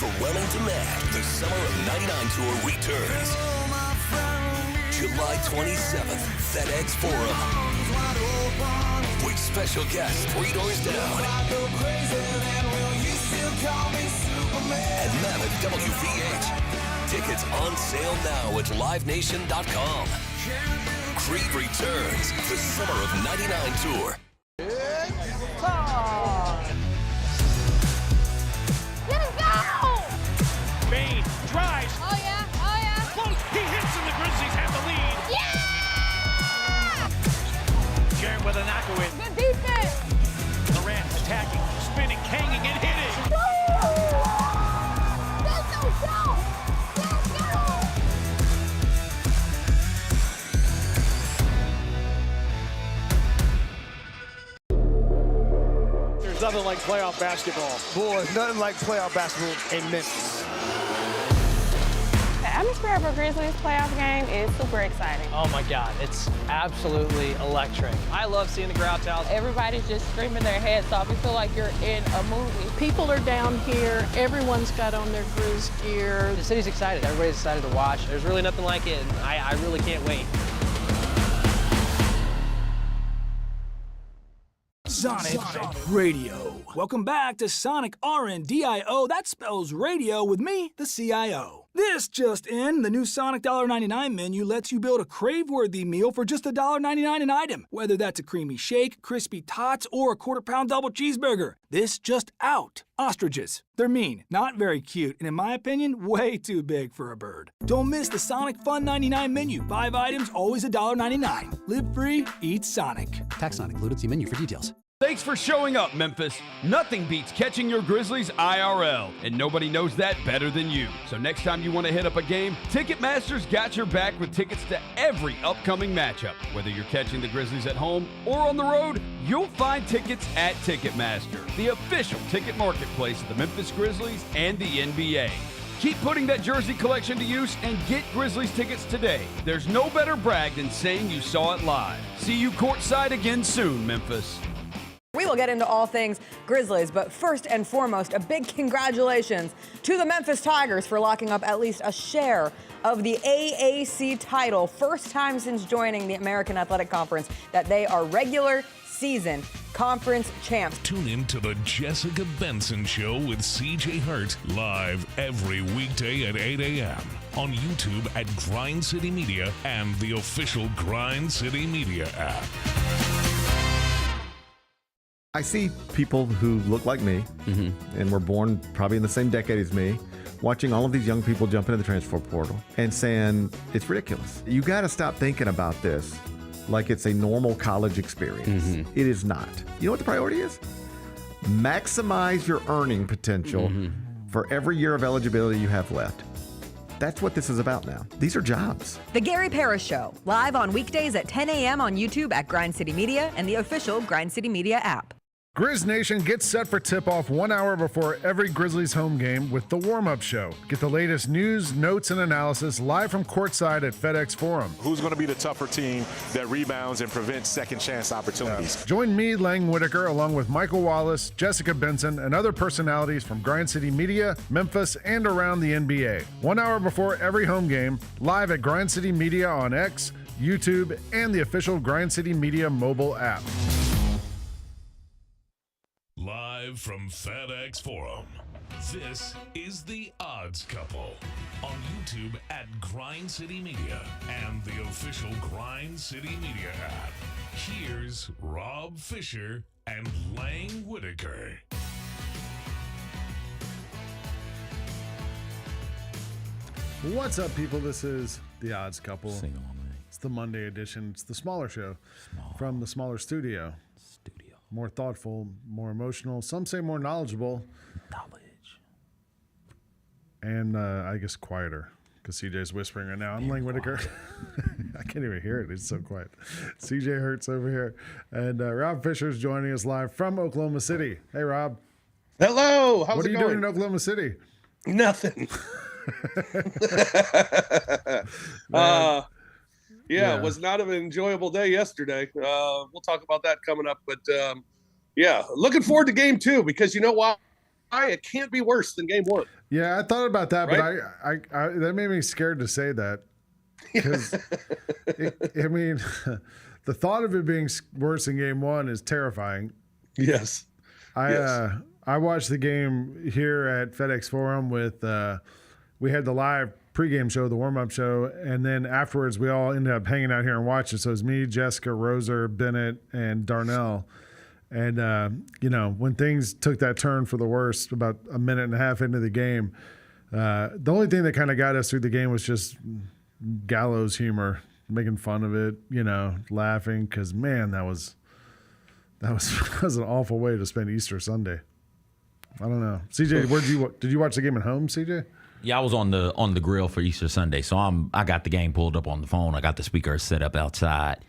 overwhelming demand, the Summer of '99 tour returns. July 27th, FedEx Forum. With special guests 3 doors down. And Mammoth WVH. Tickets on sale now at livenation.com. Creed returns, the Summer of '99 tour. It's time! Let's go! Bane drives. Oh yeah, oh yeah. Close. He hits and the Grizzlies have the lead. Yeah! Sharon with a knock-away. Good defense! Durant attacking, spinning, hanging, and hitting. Let's go! Let's go! There's nothing like playoff basketball. Boy, nothing like playoff basketball in Memphis. The atmosphere of a Grizzlies playoff game is super exciting. Oh my God, it's absolutely electric. I love seeing the crowd out. Everybody's just screaming their heads off. You feel like you're in a movie. People are down here. Everyone's got on their Grizz gear. The city's excited. Everybody's excited to watch. There's really nothing like it, and I really can't wait. Sonic Radio. Welcome back to Sonic RNDIO. That spells radio with me, the CIO. This just in, the new Sonic $1.99 menu lets you build a crave-worthy meal for just $1.99 an item, whether that's a creamy shake, crispy tots, or a quarter-pound double cheeseburger. This just out. Ostriches. They're mean, not very cute, and in my opinion, way too big for a bird. Don't miss the Sonic Fun 99 menu. 5 items, always $1.99. Live free, eat Sonic. Tax not included. See menu for details. Thanks for showing up, Memphis. Nothing beats catching your Grizzlies IRL, and nobody knows that better than you. So next time you want to hit up a game, Ticketmaster's got your back with tickets to every upcoming matchup. Whether you're catching the Grizzlies at home or on the road, you'll find tickets at Ticketmaster, the official ticket marketplace of the Memphis Grizzlies and the NBA. Keep putting that jersey collection to use and get Grizzlies tickets today. There's no better brag than saying you saw it live. See you courtside again soon, Memphis. We will get into all things Grizzlies, but first and foremost, a big congratulations to the Memphis Tigers for locking up at least a share of the AAC title. First time since joining the American Athletic Conference that they are regular season conference champs. Tune in to the Jessica Benson Show with CJ Hurt live every weekday at 8 a.m. on YouTube at Grind City Media and the official Grind City Media app. I see people who look like me and were born probably in the same decade as me, watching all of these young people jump into the transfer portal and saying, it's ridiculous. You got to stop thinking about this like it's a normal college experience. It is not. You know what the priority is? Maximize your earning potential for every year of eligibility you have left. That's what this is about now. These are jobs. The Gary Parrish Show, live on weekdays at 10 a.m. on YouTube at Grind City Media and the official Grind City Media app. Grizz Nation gets set for tip-off 1 hour before every Grizzlies home game with the warm-up show. Get the latest news, notes, and analysis live from courtside at FedEx Forum. Who's going to be the tougher team that rebounds and prevents second-chance opportunities? Join me, Lang Whitaker, along with Michael Wallace, Jessica Benson, and other personalities from Grind City Media, Memphis, and around the NBA. 1 hour before every home game, live at Grind City Media on X, YouTube, and the official Grind City Media mobile app. Live from FedEx Forum, this is The Odds Couple on YouTube at Grind City Media and the official Grind City Media app. Here's Rob Fisher and Lang Whitaker. What's up, people? This is The Odds Couple. It's the Monday edition. It's the smaller show from the smaller studio. More thoughtful, more emotional. Some say more knowledgeable. And I guess quieter, because CJ's whispering right now. I'm Lang Whitaker. I can't even hear it. It's so quiet. CJ Hurt's over here. And Rob Fisher's joining us live from Oklahoma City. Hey, Rob. Hello. How's what it are you going? doing in Oklahoma City? Nothing. Yeah, it was not an enjoyable day yesterday. We'll talk about that coming up. But, yeah, looking forward to game 2 because you know what? it can't be worse than game one. Yeah, I thought about that, Right? but I that made me scared to say that because I mean, the thought of it being worse than game one is terrifying. Yes. I watched the game here at FedEx Forum with we had the live pregame show, the warm-up show, and then afterwards we all ended up hanging out here and watching. So it was me, Jessica, Roser, Bennett, and Darnell. And, when things took that turn for the worst about a minute and a half into the game, the only thing that kind of got us through the game was just Gallows humor, making fun of it, laughing, because, man, that was that was an awful way to spend Easter Sunday. I don't know. CJ, did you watch the game at home, CJ? Yeah, I was on the grill for Easter Sunday, so I got the game pulled up on the phone. I got the speaker set up outside,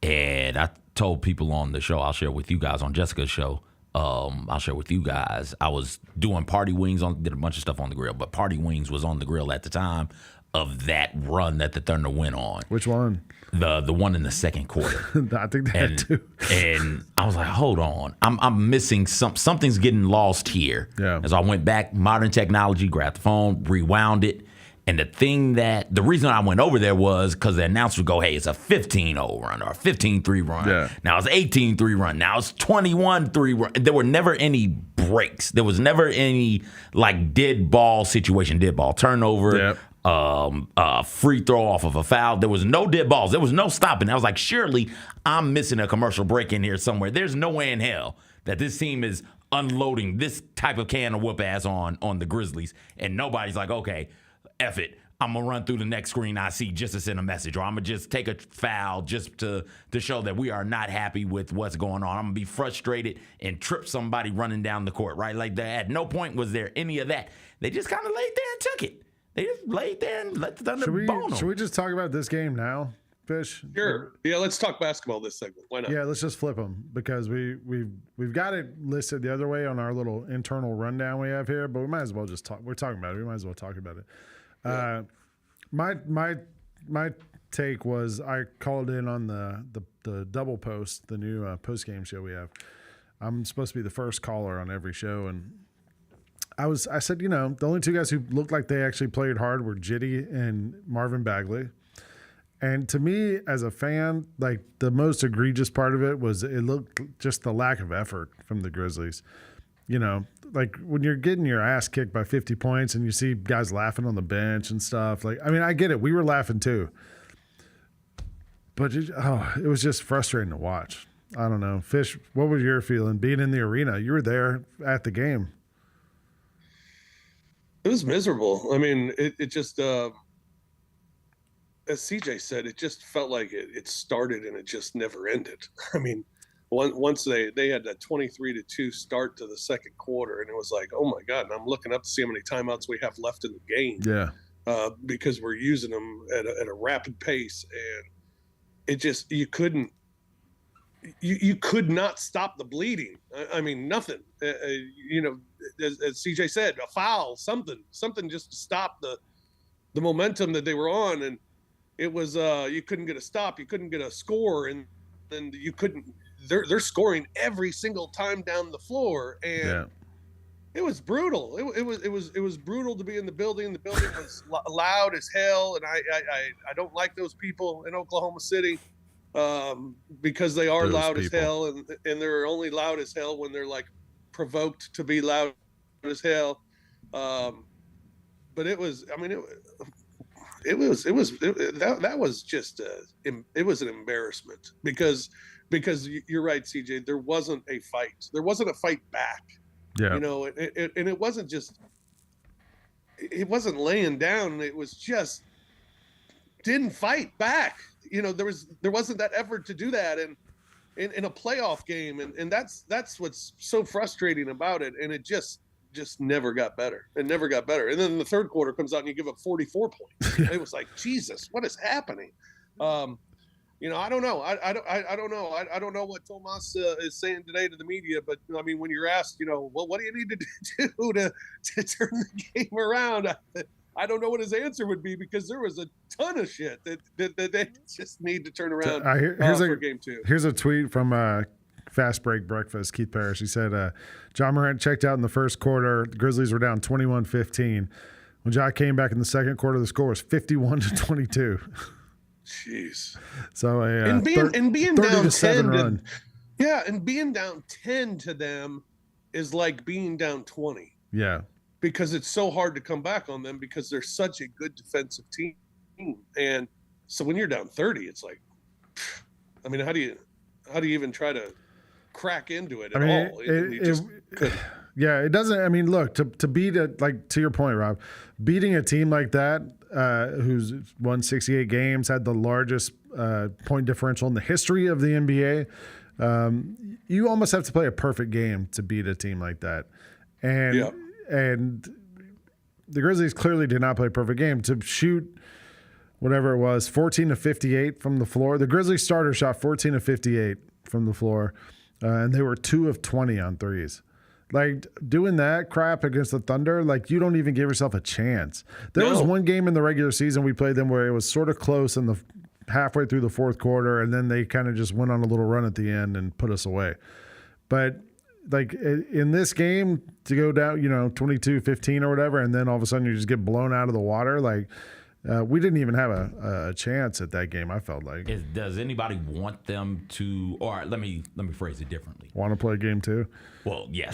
and I told people on the show, I'll share with you guys on Jessica's show. I'll share with you guys. I was doing party wings did a bunch of stuff on the grill, but party wings was on the grill at the time of that run that the Thunder went on. Which one? The one in the second quarter. I think they had two. And I was like, hold on, I'm missing something's getting lost here. Yeah. As I went back, modern technology, grabbed the phone, rewound it. And the reason I went over there was because the announcer would go, hey, it's a 15-0 run or a 15-3 run. Yeah. Now it's 18-3 run. Now it's 21-3 run. There were never any breaks. There was never any dead ball situation, dead ball turnover, free throw off of a foul. There was no dead balls. There was no stopping. I was like, surely I'm missing a commercial break in here somewhere. There's no way in hell that this team is unloading this type of can of whoop ass on the Grizzlies. And nobody's like, okay, F it, I'm going to run through the next screen I see just to send a message, or I'm going to just take a foul just to show that we are not happy with what's going on. I'm going to be frustrated and trip somebody running down the court, right? At no point was there any of that. They just kind of laid there and took it. They just laid there and let the Thunder bone them. Should we just talk about this game now, Fish? Sure. Yeah, let's talk basketball this segment. Why not? Yeah, let's just flip them because we've got it listed the other way on our little internal rundown we have here, but we might as well just talk. We're talking about it. We might as well talk about it. Yeah. My take was I called in on the double post, the new post game show we have. I'm supposed to be the first caller on every show, and I said, the only two guys who looked like they actually played hard were Jitty and Marvin Bagley. And to me, as a fan, the most egregious part of it was it looked just the lack of effort from the Grizzlies. When you're getting your ass kicked by 50 points and you see guys laughing on the bench and stuff, I get it. We were laughing too. But it was just frustrating to watch. I don't know. Fish, what was your feeling being in the arena? You were there at the game. It was miserable. I mean, it just, as CJ said, it just felt like it started and it just never ended. I mean, once they had that 23-2 start to the second quarter, and it was like, oh my God! And I'm looking up to see how many timeouts we have left in the game. Yeah, because we're using them at a rapid pace, and it just you could not stop the bleeding. I mean, nothing. As CJ said, a foul, something just to stop the momentum that they were on, and it was you couldn't get a stop, you couldn't get a score, and then you couldn't. They're scoring every single time down the floor, and it was brutal. It was brutal to be in the building. The building was loud as hell, and I don't like those people in Oklahoma City because they are loud as hell, and they're only loud as hell when they're provoked to be loud as hell. But it was just it was an embarrassment because you're right, CJ. There wasn't a fight. There wasn't a fight back. Yeah. And it wasn't just. It wasn't laying down. It was just didn't fight back. There wasn't that effort to do that, and in a playoff game, and that's what's so frustrating about it. And it just never got better. It never got better. And then the third quarter comes out and you give up 44 points. It was like, Jesus, what is happening? I don't know. I don't know. I don't know what Tomas is saying today to the media, but I mean, when you're asked, well, what do you need to do to turn the game around? I don't know what his answer would be because there was a ton of shit that they just need to turn around for game two. Here's a tweet from Fast Break Breakfast, Keith Parrish. He said, John Morant checked out in the first quarter. The Grizzlies were down 21-15. When Ja came back in the second quarter, the score was 51-22. Jeez. So and being down 10 run. And being down 10 to them is like being down 20. Yeah. Because it's so hard to come back on them because they're such a good defensive team. And so when you're down 30, it's like, I mean, how do you even try to crack into it at all? Yeah, it doesn't. I mean, look, to beat it, like to your point, Rob, beating a team like that who's won 68 games, had the largest point differential in the history of the NBA, you almost have to play a perfect game to beat a team like that. And the Grizzlies clearly did not play a perfect game. To shoot whatever it was, 14-58 from the floor. The Grizzlies starter shot 14-58 from the floor, and they were 2 of 20 on threes. Like, doing that crap against the Thunder, like, you don't even give yourself a chance. There was one game in the regular season we played them where it was sort of close in the halfway through the fourth quarter, and then they kind of just went on a little run at the end and put us away. But, like, in this game, to go down, 22-15 or whatever, and then all of a sudden you just get blown out of the water, like, we didn't even have a chance at that game, I felt like. Does anybody want them to, or let me phrase it differently. Want to play game 2? Well, yes.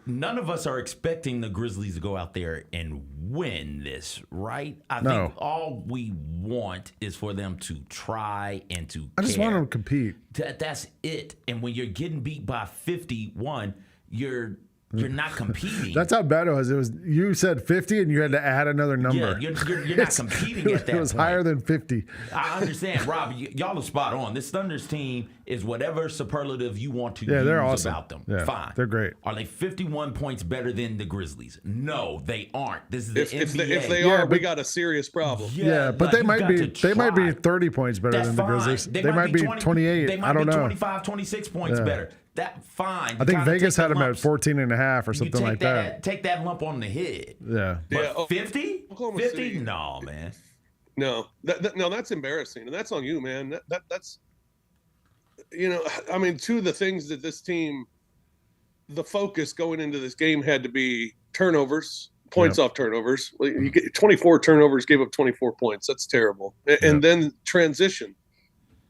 None of us are expecting the Grizzlies to go out there and win this, right? I think all we want is for them to try and to I just want them to compete. That's it. And when you're getting beat by 51, you're not competing. That's how bad it was. It was you said 50 and you had to add another number. Yeah, you're not competing at that point. It was higher than 50. I understand, Rob. Y'all are spot on. This Thunder's team is whatever superlative you want to they're use awesome. about them. Yeah, fine. They're great. Are they 51 points better than the Grizzlies? No, they aren't. This is the NBA. If they are, we got a serious problem. Yeah, but they might be 30 points better than the Grizzlies. They might be 28. They might I don't be know. 25, 26 points better. That fine. I think Vegas had them at 14.5 or something like that. Take that lump on the head. Yeah. But 50? Oklahoma 50? City. No, man. No, that's embarrassing, and that's on you, man. That's I mean, two of the things that this team, the focus going into this game had to be turnovers, points off turnovers. You get 24 turnovers, gave up 24 points. That's terrible. And then transition.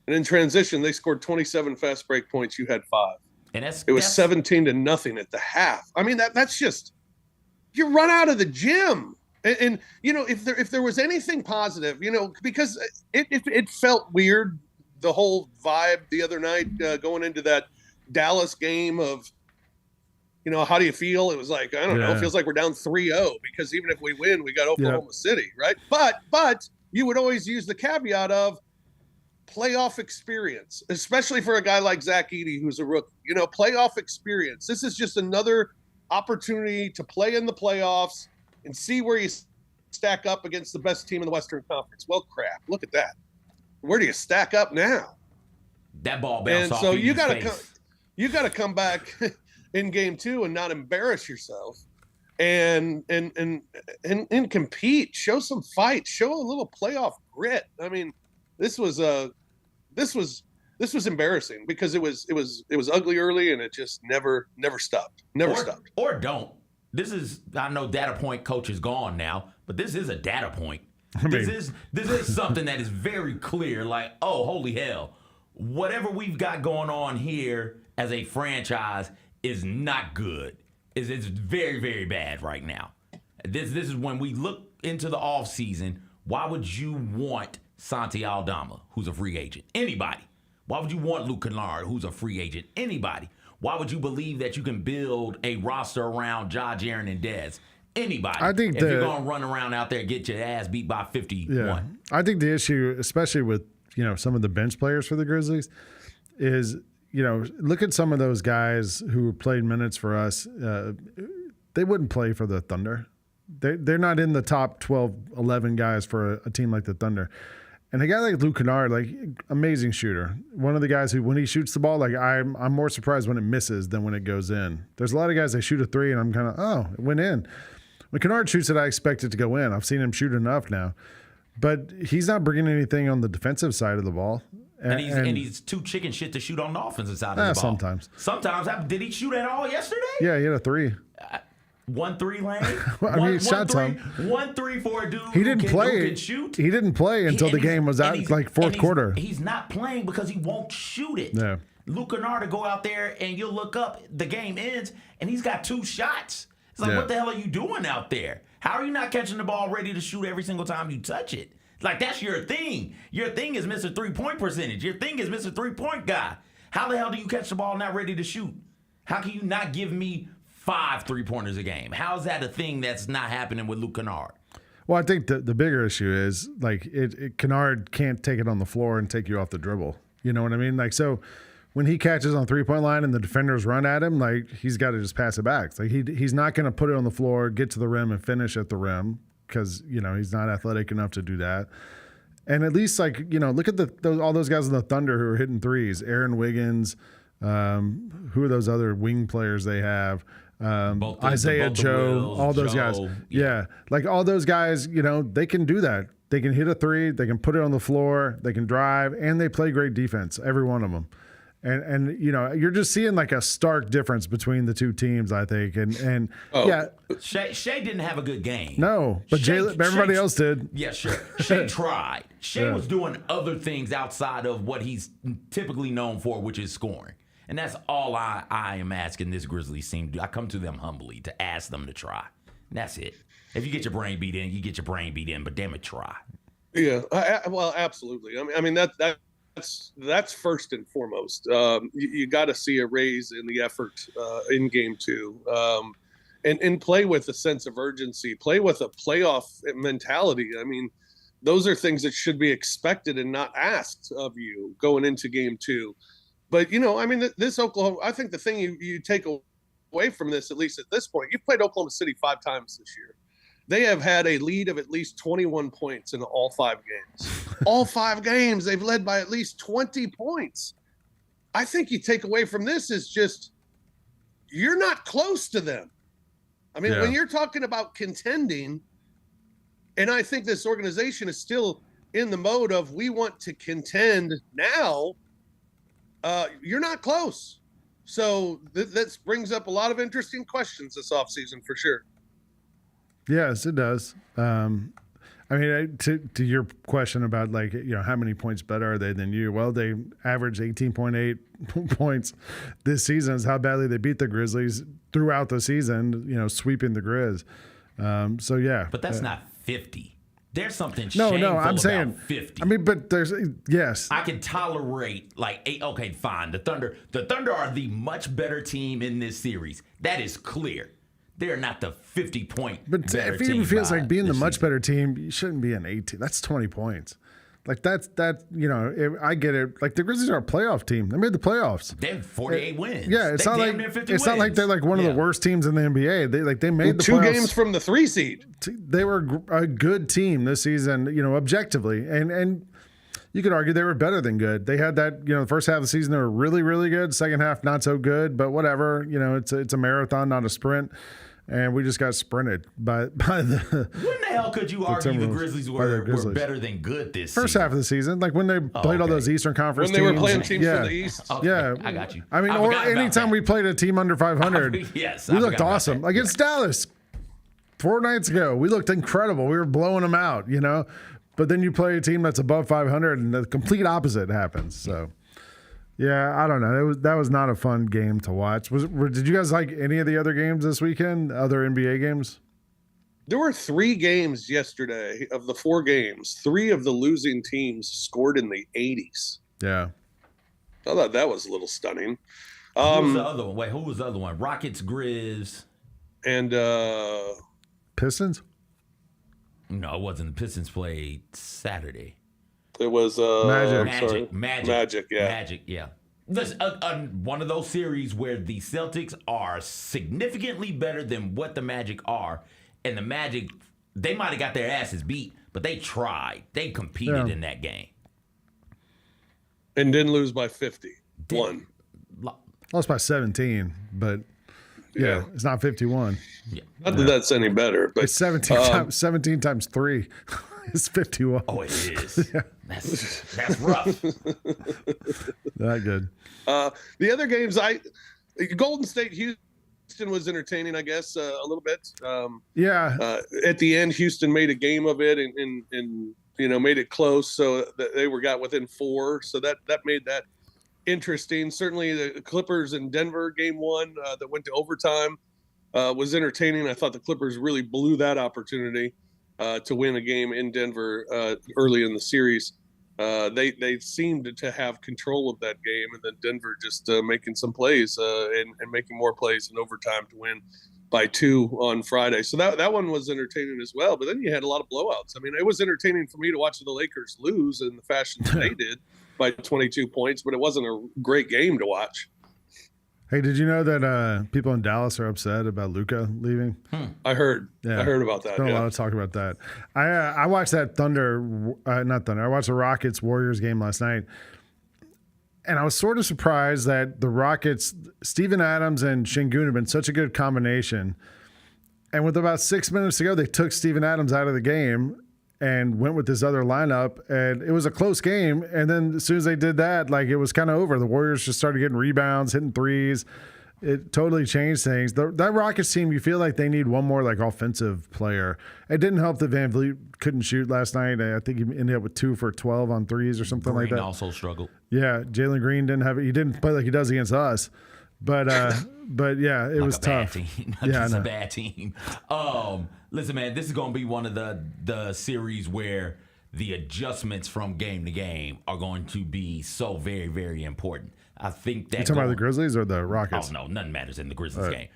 And in transition, they scored 27 fast break points. You had 5. And it was 17-0 at the half. I mean, that's just, you run out of the gym. And if there was anything positive, because it felt weird, the whole vibe the other night going into that Dallas game of, how do you feel? It was like, I don't know, it feels like we're down 3-0 because even if we win, we got Oklahoma City, right? But you would always use the caveat of playoff experience, especially for a guy like Zach Edey, who's a rookie, playoff experience. This is just another opportunity to play in the playoffs and see where you stack up against the best team in the Western Conference. Well, crap, look at that. Where do you stack up now? That ball bounced off. And so you got to come back in game 2 and not embarrass yourself and compete, show some fight, show a little playoff grit. I mean, this was embarrassing because it was ugly early and it just never stopped. Stopped. Or don't. This is, I know data point coach is gone now, but this is a data point. This is something that is very clear, like, oh, holy hell. Whatever we've got going on here as a franchise is not good. It's very, very bad right now. This is when we look into the offseason, why would you want Santi Aldama, who's a free agent? Anybody. Why would you want Luke Kennard, who's a free agent? Anybody. Why would you believe that you can build a roster around Ja, Jaren, and Dez? Anybody. I think if you're going to run around out there and get your ass beat by 51. Yeah. I think the issue, especially with, some of the bench players for the Grizzlies, is, look at some of those guys who played minutes for us. They wouldn't play for the Thunder. They're not in the top 12, 11 guys for a team like the Thunder. And a guy like Luke Kennard, like, amazing shooter. One of the guys who, when he shoots the ball, like, I'm more surprised when it misses than when it goes in. There's a lot of guys that shoot a 3, and I'm kind of, it went in. When Kennard shoots it, I expect it to go in. I've seen him shoot enough now. But he's not bringing anything on the defensive side of the ball. And he's too chicken shit to shoot on the offensive side of the ball. Sometimes. Did he shoot at all yesterday? Yeah, he had a 3. 1-3 lane. Well, I mean, he shot some. 1-3 for a dude he didn't play. Who can shoot. He didn't play until the game was out, like fourth quarter. He's not playing because he won't shoot it. Yeah. Luke Kennard to go out there and you'll look up, the game ends, and he's got 2 shots. It's like, what the hell are you doing out there? How are you not catching the ball ready to shoot every single time you touch it? Like, that's your thing. Your thing is Mr. 3-point percentage. Your thing is Mr. 3-point guy. How the hell do you catch the ball not ready to shoot? How can you not give me 5 3-pointers a game? How is that a thing that's not happening with Luke Kennard? Well, I think the bigger issue is, like, Kennard can't take it on the floor and take you off the dribble. You know what I mean? Like, so when he catches on 3-point line and the defenders run at him, like, he's got to just pass it back. Like, he's not going to put it on the floor, get to the rim, and finish at the rim because, you know, he's not athletic enough to do that. And at least, like, you know, look at all those guys in the Thunder who are hitting threes. Aaron Wiggins, who are those other wing players they have? Isaiah Joe, all those guys. Yeah. Like, all those guys, you know, they can do that. They can hit a 3, they can put it on the floor, they can drive, and they play great defense, every one of them. And you know, you're just seeing like a stark difference between the two teams, I think. And yeah, Shea didn't have a good game. No, but everybody else did. Yeah, sure. Shea tried. Shea was doing other things outside of what he's typically known for, which is scoring. And that's all I am asking this Grizzlies team to do. I come to them humbly to ask them to try. And that's it. If you get your brain beat in, you get your brain beat in, but damn it, try. Yeah, well, absolutely. I mean that's first and foremost. You got to see a raise in the effort in game 2, and play with a sense of urgency, play with a playoff mentality. I mean, those are things that should be expected and not asked of you going into game 2. But, you know, I mean, this Oklahoma, I think the thing you take away from this, at least at this point, you've played Oklahoma City 5 times this year. They have had a lead of at least 21 points in all 5 games. All 5 games, they've led by at least 20 points. I think you take away from this is just you're not close to them. I mean, when you're talking about contending, and I think this organization is still in the mode of we want to contend now, you're not close. So this brings up a lot of interesting questions this offseason for sure. Yes, it does. I mean, to your question about, like, you know, how many points better are they than you? Well, they averaged 18.8 points this season. Is how badly they beat the Grizzlies throughout the season, you know, sweeping the Grizz. So, yeah. But that's not 50. There's something No, shameful I'm saying 50. I mean, but there's yes. I can tolerate like 8. Okay, fine. The Thunder are the much better team in this series. That is clear. They're not the 50-point. But if it even feels like being the much better team, you shouldn't be an 18. That's 20 points. Like that. You know, I get it. Like the Grizzlies are a playoff team. They made the playoffs. They have 48 wins. Yeah, it's not like not like they're like one of the worst teams in the NBA. They made the 2 playoffs. games from the 3 seed. They were a good team this season. You know, objectively, and you could argue they were better than good. They had that. You know, the first half of the season they were really, really good. Second half not so good. But whatever. You know, it's a marathon, not a sprint. And we just got sprinted by the. When the hell could you argue the Grizzlies were better than good this first half of the season? Like when they played all those Eastern Conference teams. When they were playing teams from the East. Okay, yeah, I got you. I mean, or anytime we played a team under 500, yes, we looked awesome. Against Dallas 4 nights ago, we looked incredible. We were blowing them out, you know. But then you play a team that's above 500, and the complete opposite happens. So. Yeah, I don't know. That was not a fun game to watch. Did you guys like any of the other games this weekend? Other NBA games? There were 3 games yesterday of the 4 games. 3 of the losing teams scored in the 80s. Yeah, I thought that was a little stunning. Who was the other one? Wait, who was the other one? Rockets, Grizz, and Pistons. No, it wasn't. The Pistons played Saturday. It was Magic, yeah. This one of those series where the Celtics are significantly better than what the Magic are, and the Magic, they might have got their asses beat, but they tried. They competed in that game. And didn't lose by 50. Won. Lost by 17, but yeah, it's not 51. Yeah. Not that that's any better, but it's 17 times 3. is 51. Oh, it is. Yeah. That's rough. Not good. The other games, Golden State Houston was entertaining, I guess, a little bit. At the end, Houston made a game of it and made it close, so that they got within 4. So that made that interesting. Certainly, the Clippers and Denver game 1 that went to overtime was entertaining. I thought the Clippers really blew that opportunity to win a game in Denver early in the series. They seemed to have control of that game, and then Denver just making some plays and making more plays in overtime to win by 2 on Friday. So that one was entertaining as well. But then you had a lot of blowouts. I mean, it was entertaining for me to watch the Lakers lose in the fashion that they did by 22 points, but it wasn't a great game to watch. Hey, did you know that people in Dallas are upset about Luka leaving? I heard. Yeah. I heard about that. There's been a lot of talk about that. I watched that I watched the Rockets Warriors game last night, and I was sort of surprised that the Rockets, Steven Adams and Şengün have been such a good combination. And with about 6 minutes to go, they took Steven Adams out of the game and went with this other lineup, and it was a close game. And then as soon as they did that, it was kind of over. The Warriors just started getting rebounds, hitting threes. It totally changed things. That Rockets team, you feel like they need one more offensive player. It didn't help that Van Vliet couldn't shoot last night. I think he ended up with 2 for 12 on threes or something like that. Green also struggled. Yeah, Jalen Green didn't have it. He didn't play like he does against us. But yeah, it was tough. It's a bad team. Listen, man, this is going to be one of the series where the adjustments from game to game are going to be so very, very important. I think that. You talking about the Grizzlies or the Rockets? Oh no, nothing matters in the Grizzlies game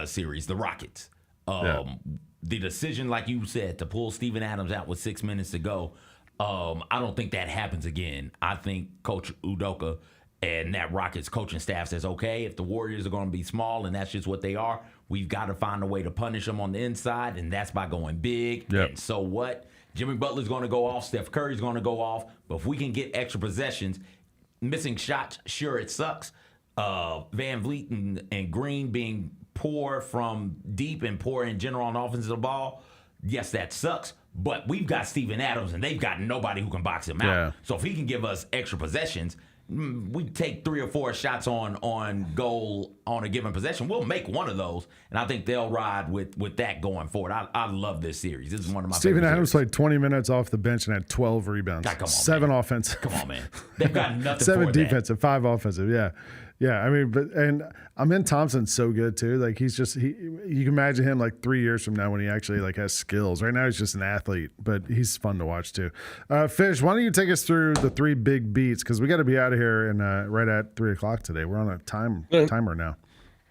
series. The Rockets. The decision, like you said, to pull Steven Adams out with 6 minutes to go. I don't think that happens again. I think Coach Udoka and that Rockets coaching staff says, okay, if the Warriors are going to be small and that's just what they are, we've got to find a way to punish them on the inside, and that's by going big. Yep. And so what? Jimmy Butler's going to go off. Steph Curry's going to go off. But if we can get extra possessions, missing shots, sure, it sucks. Van Vliet and Green being poor from deep and poor in general on offensive ball, yes, that sucks. But we've got Steven Adams, and they've got nobody who can box him out. Yeah. So if he can give us extra possessions, we take 3 or 4 shots on goal on a given possession. We'll make one of those, and I think they'll ride with that going forward. I love this series. This is one of my Steven favorite Adams series. played 20 minutes off the bench and had 12 rebounds. God, come on, 7 man. offensive. Come on, man. They've got nothing 7 for defensive, 5 offensive. Yeah. Yeah, I mean, and Amin Thompson's so good too. He's just you can imagine him 3 years from now when he actually has skills. Right now he's just an athlete, but he's fun to watch too. Fish, why don't you take us through the 3 big beats, because we got to be out of here and right at 3:00 today. We're on a timer now.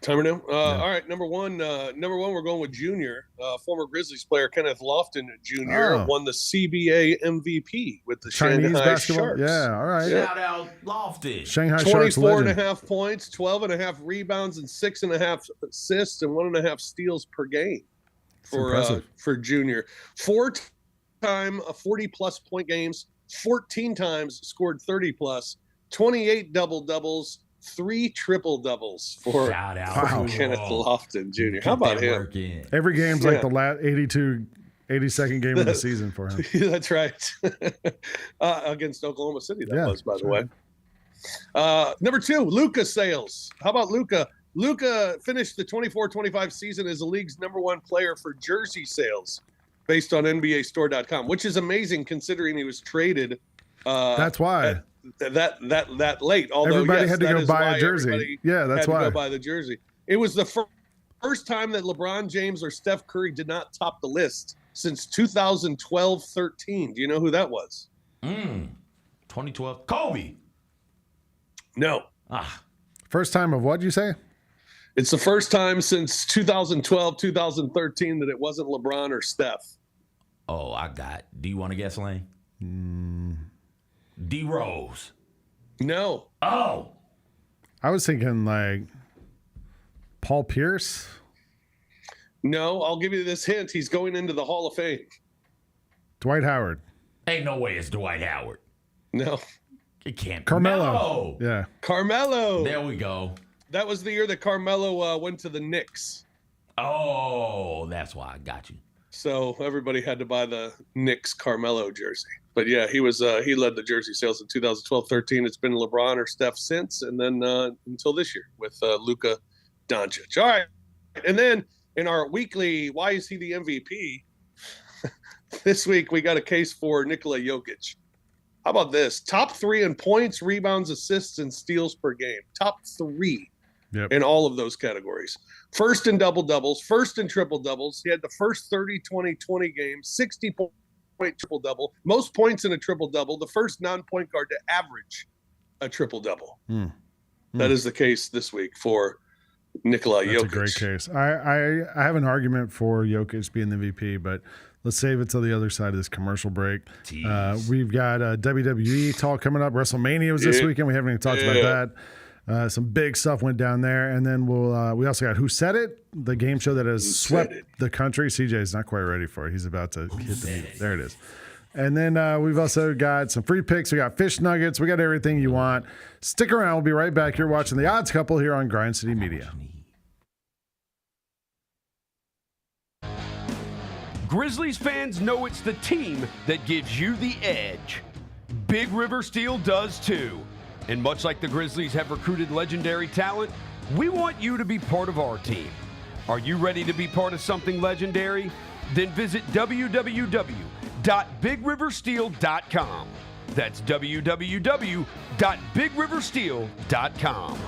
Timer now. All right, number one, we're going with Junior. Former Grizzlies player Kenneth Lofton Jr. won the CBA MVP with the Chinese Shanghai basketball. Sharks. Yeah, all right. Shout out Lofton. Shanghai Sharks 24 and legend. a half points, 12.5 rebounds, and 6.5 assists and 1.5 steals per game for Junior. 4-time 40-plus point games, 14 times scored 30-plus, 28 double-doubles, 3 triple-doubles for Kenneth Lofton Jr. How about him? Every game's like the last 82nd game of the season for him. That's right. Against Oklahoma City, that was, by the way. Number 2, Luka sales. How about Luka? Luka finished the 24-25 season as the league's #1 player for jersey sales based on NBAstore.com, which is amazing considering he was traded. That's why. That late. Although everybody had to go buy a jersey. Yeah, that's why. Had to go buy the jersey. It was the first time that LeBron James or Steph Curry did not top the list since 2012-13. Do you know who that was? 2012. Kobe. No. First time of what you say? It's the first time since 2012-2013 that it wasn't LeBron or Steph. Oh, I got. Do you want to guess, Lane? D Rose. No. Oh. I was thinking Paul Pierce. No, I'll give you this hint. He's going into the Hall of Fame. Dwight Howard. Ain't no way it's Dwight Howard. No. It can't be. Carmelo. No. Yeah. Carmelo. There we go. That was the year that Carmelo went to the Knicks. Oh, that's why I got you. So everybody had to buy the Knicks Carmelo jersey. But yeah, he led the jersey sales in 2012-13. It's been LeBron or Steph since, and then until this year with Luka Doncic. All right, and then in our weekly "Why is he the MVP?" this week we got a case for Nikola Jokic. How about this? Top 3 in points, rebounds, assists, and steals per game. Top 3 in all of those categories. First in double-doubles, first in triple-doubles. He had the first 30-20-20 games, 60-point triple-double, most points in a triple-double, the first non-point guard to average a triple-double. That is the case this week for Nikola Jokic. That's a great case. I have an argument for Jokic being the MVP, but let's save it till the other side of this commercial break. We've got WWE talk coming up. WrestleMania was this weekend. We haven't even talked about that. Some big stuff went down there, and then we also got Who Said It, the game show that has swept the country. CJ is not quite ready for it. He's about to hit the meter. There it is. And then we've also got some free picks. We got fish nuggets. We got everything you want. Stick around. We'll be right back. You're watching The Odds Couple here on Grind City Media. Grizzlies fans know it's the team that gives you the edge. Big River Steel does too. And much like the Grizzlies have recruited legendary talent, we want you to be part of our team. Are you ready to be part of something legendary? Then visit www.bigriversteel.com. That's www.bigriversteel.com.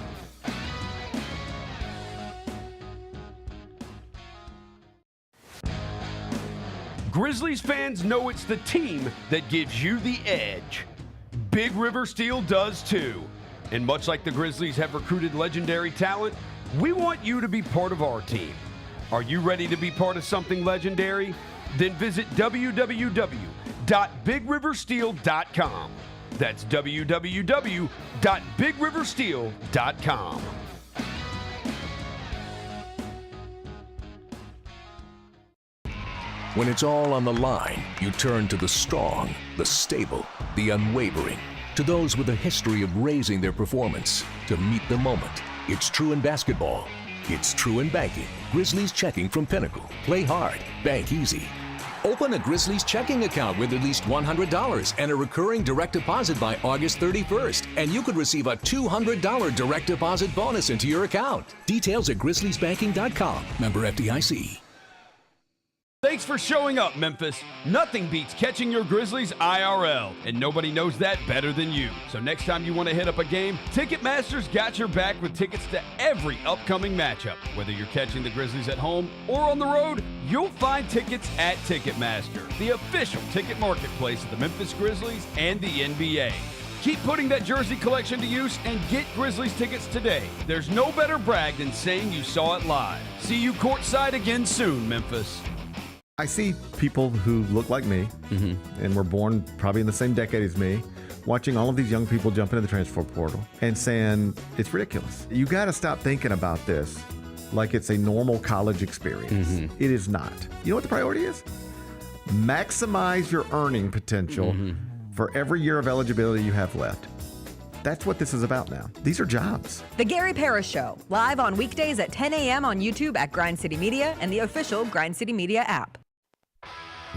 Grizzlies fans know it's the team that gives you the edge. Big River Steel does too. And much like the Grizzlies have recruited legendary talent, we want you to be part of our team. Are you ready to be part of something legendary? Then visit www.bigriversteel.com. That's www.bigriversteel.com. When it's all on the line, you turn to the strong, the stable, the unwavering. To those with a history of raising their performance to meet the moment. It's true in basketball. It's true in banking. Grizzlies Checking from Pinnacle. Play hard. Bank easy. Open a Grizzlies checking account with at least $100 and a recurring direct deposit by August 31st. And you could receive a $200 direct deposit bonus into your account. Details at grizzliesbanking.com. Member FDIC. Thanks for showing up, Memphis. Nothing beats catching your Grizzlies IRL, and nobody knows that better than you. So next time you want to hit up a game, Ticketmaster's got your back with tickets to every upcoming matchup. Whether you're catching the Grizzlies at home or on the road, you'll find tickets at Ticketmaster, the official ticket marketplace of the Memphis Grizzlies and the NBA. Keep putting that jersey collection to use and get Grizzlies tickets today. There's no better brag than saying you saw it live. See you courtside again soon, Memphis. I see people who look like me and were born probably in the same decade as me, watching all of these young people jump into the transfer portal and saying, it's ridiculous. You got to stop thinking about this like it's a normal college experience. It is not. You know what the priority is? Maximize your earning potential for every year of eligibility you have left. That's what this is about now. These are jobs. The Gary Parrish Show, live on weekdays at 10 a.m. on YouTube at Grind City Media and the official Grind City Media app.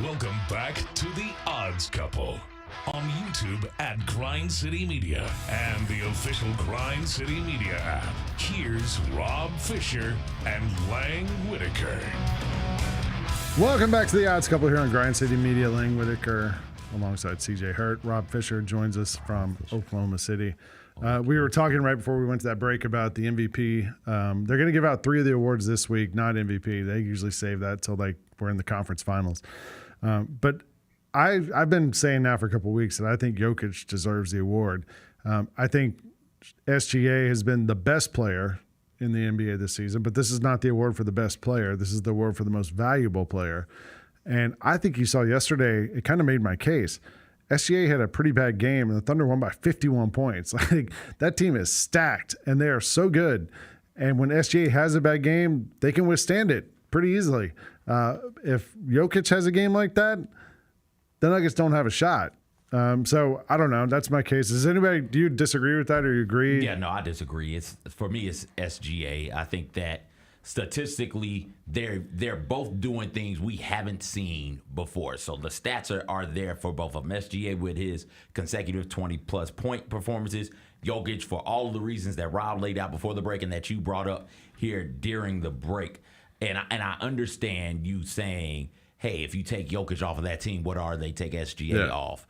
Welcome back to The Odds Couple on YouTube at Grind City Media and the official Grind City Media app. Here's Rob Fisher and Lang Whitaker. Welcome back to The Odds Couple here on Grind City Media. Lang Whitaker alongside CJ Hurt. Rob Fisher joins us from Oklahoma City. We were talking right before we went to that break about the MVP. They're going to give out 3 of the awards this week, not MVP. They usually save that till like we're in the conference finals. But I've been saying now for a couple of weeks that I think Jokic deserves the award. I think SGA has been the best player in the NBA this season, but this is not the award for the best player. This is the award for the most valuable player. And I think you saw yesterday, it kind of made my case. SGA had a pretty bad game, and the Thunder won by 51 points. Like, that team is stacked, and they are so good. And when SGA has a bad game, they can withstand it pretty easily. If Jokic has a game like that, the Nuggets don't have a shot. So I don't know. That's my case. Do you disagree with that or you agree? Yeah, no, I disagree. For me, it's SGA. I think that statistically, they're both doing things we haven't seen before. So the stats are there for both of them. SGA with his consecutive 20-plus point performances. Jokic for all of the reasons that Rob laid out before the break and that you brought up here during the break. And I understand you saying, hey, if you take Jokic off of that team, what are they? Take SGA off.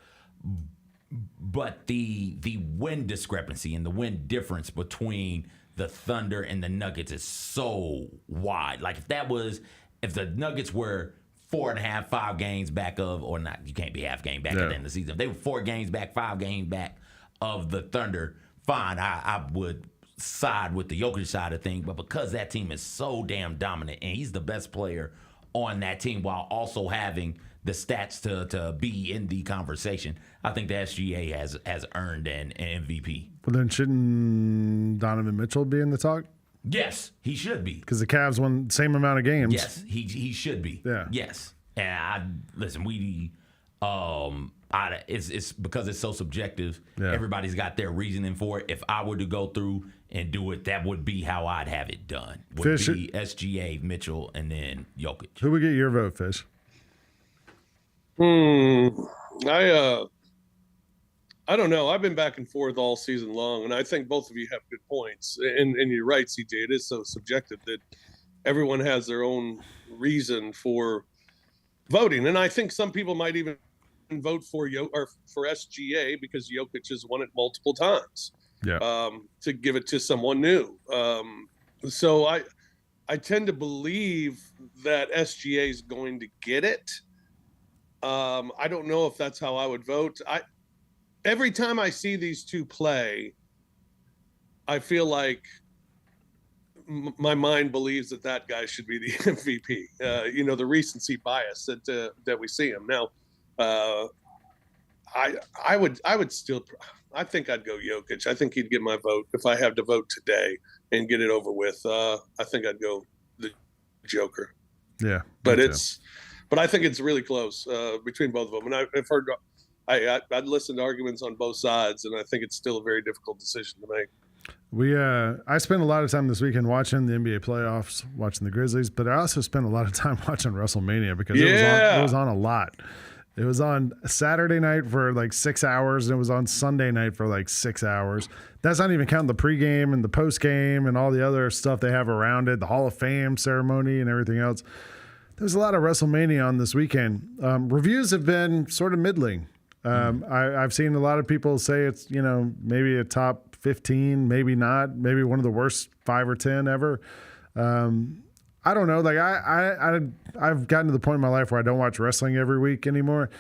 But the win discrepancy and the win difference between the Thunder and the Nuggets is so wide. Like if the Nuggets were 4.5, 5 games back of, or not, you can't be half game back at the end of the season. If they were 4 games back, 5 games back of the Thunder, fine, I would side with the Jokic side of things. But because that team is so damn dominant and he's the best player on that team while also having the stats to be in the conversation, I think the SGA has earned an MVP. Well, then shouldn't Donovan Mitchell be in the talk? Yes, he should be. Because the Cavs won the same amount of games. Yes, he should be. Yeah. Yes. And it's because it's so subjective. Yeah. Everybody's got their reasoning for it. If I were to go through and do it, that would be how I'd have it done. Would be SGA, Mitchell, and then Jokic. Who would get your vote, Fish? I don't know. I've been back and forth all season long, and I think both of you have good points. And you're right, CJ. It is so subjective that everyone has their own reason for voting. And I think some people might even vote for SGA because Jokic has won it multiple times. Yeah. To give it to someone new. So I tend to believe that SGA is going to get it. I don't know if that's how I would vote. Every time I see these two play, I feel like my mind believes that guy should be the MVP. The recency bias that we see him now. I would still. I think I'd go Jokic. I think he'd get my vote if I have to vote today and get it over with. I think I'd go the Joker. Yeah, but I think it's really close between both of them. And I've heard. I'd listened to arguments on both sides, and I think it's still a very difficult decision to make. I spent a lot of time this weekend watching the NBA playoffs, watching the Grizzlies, but I also spent a lot of time watching WrestleMania because it was on a lot. It was on Saturday night for like 6 hours, and it was on Sunday night for like 6 hours. That's not even counting the pregame and the postgame and all the other stuff they have around it, the Hall of Fame ceremony and everything else. There's a lot of WrestleMania on this weekend. Reviews have been sort of middling. I've seen a lot of people say it's, maybe a top 15, maybe not, maybe one of the worst 5 or 10 ever. I don't know. Like I've gotten to the point in my life where I don't watch wrestling every week anymore,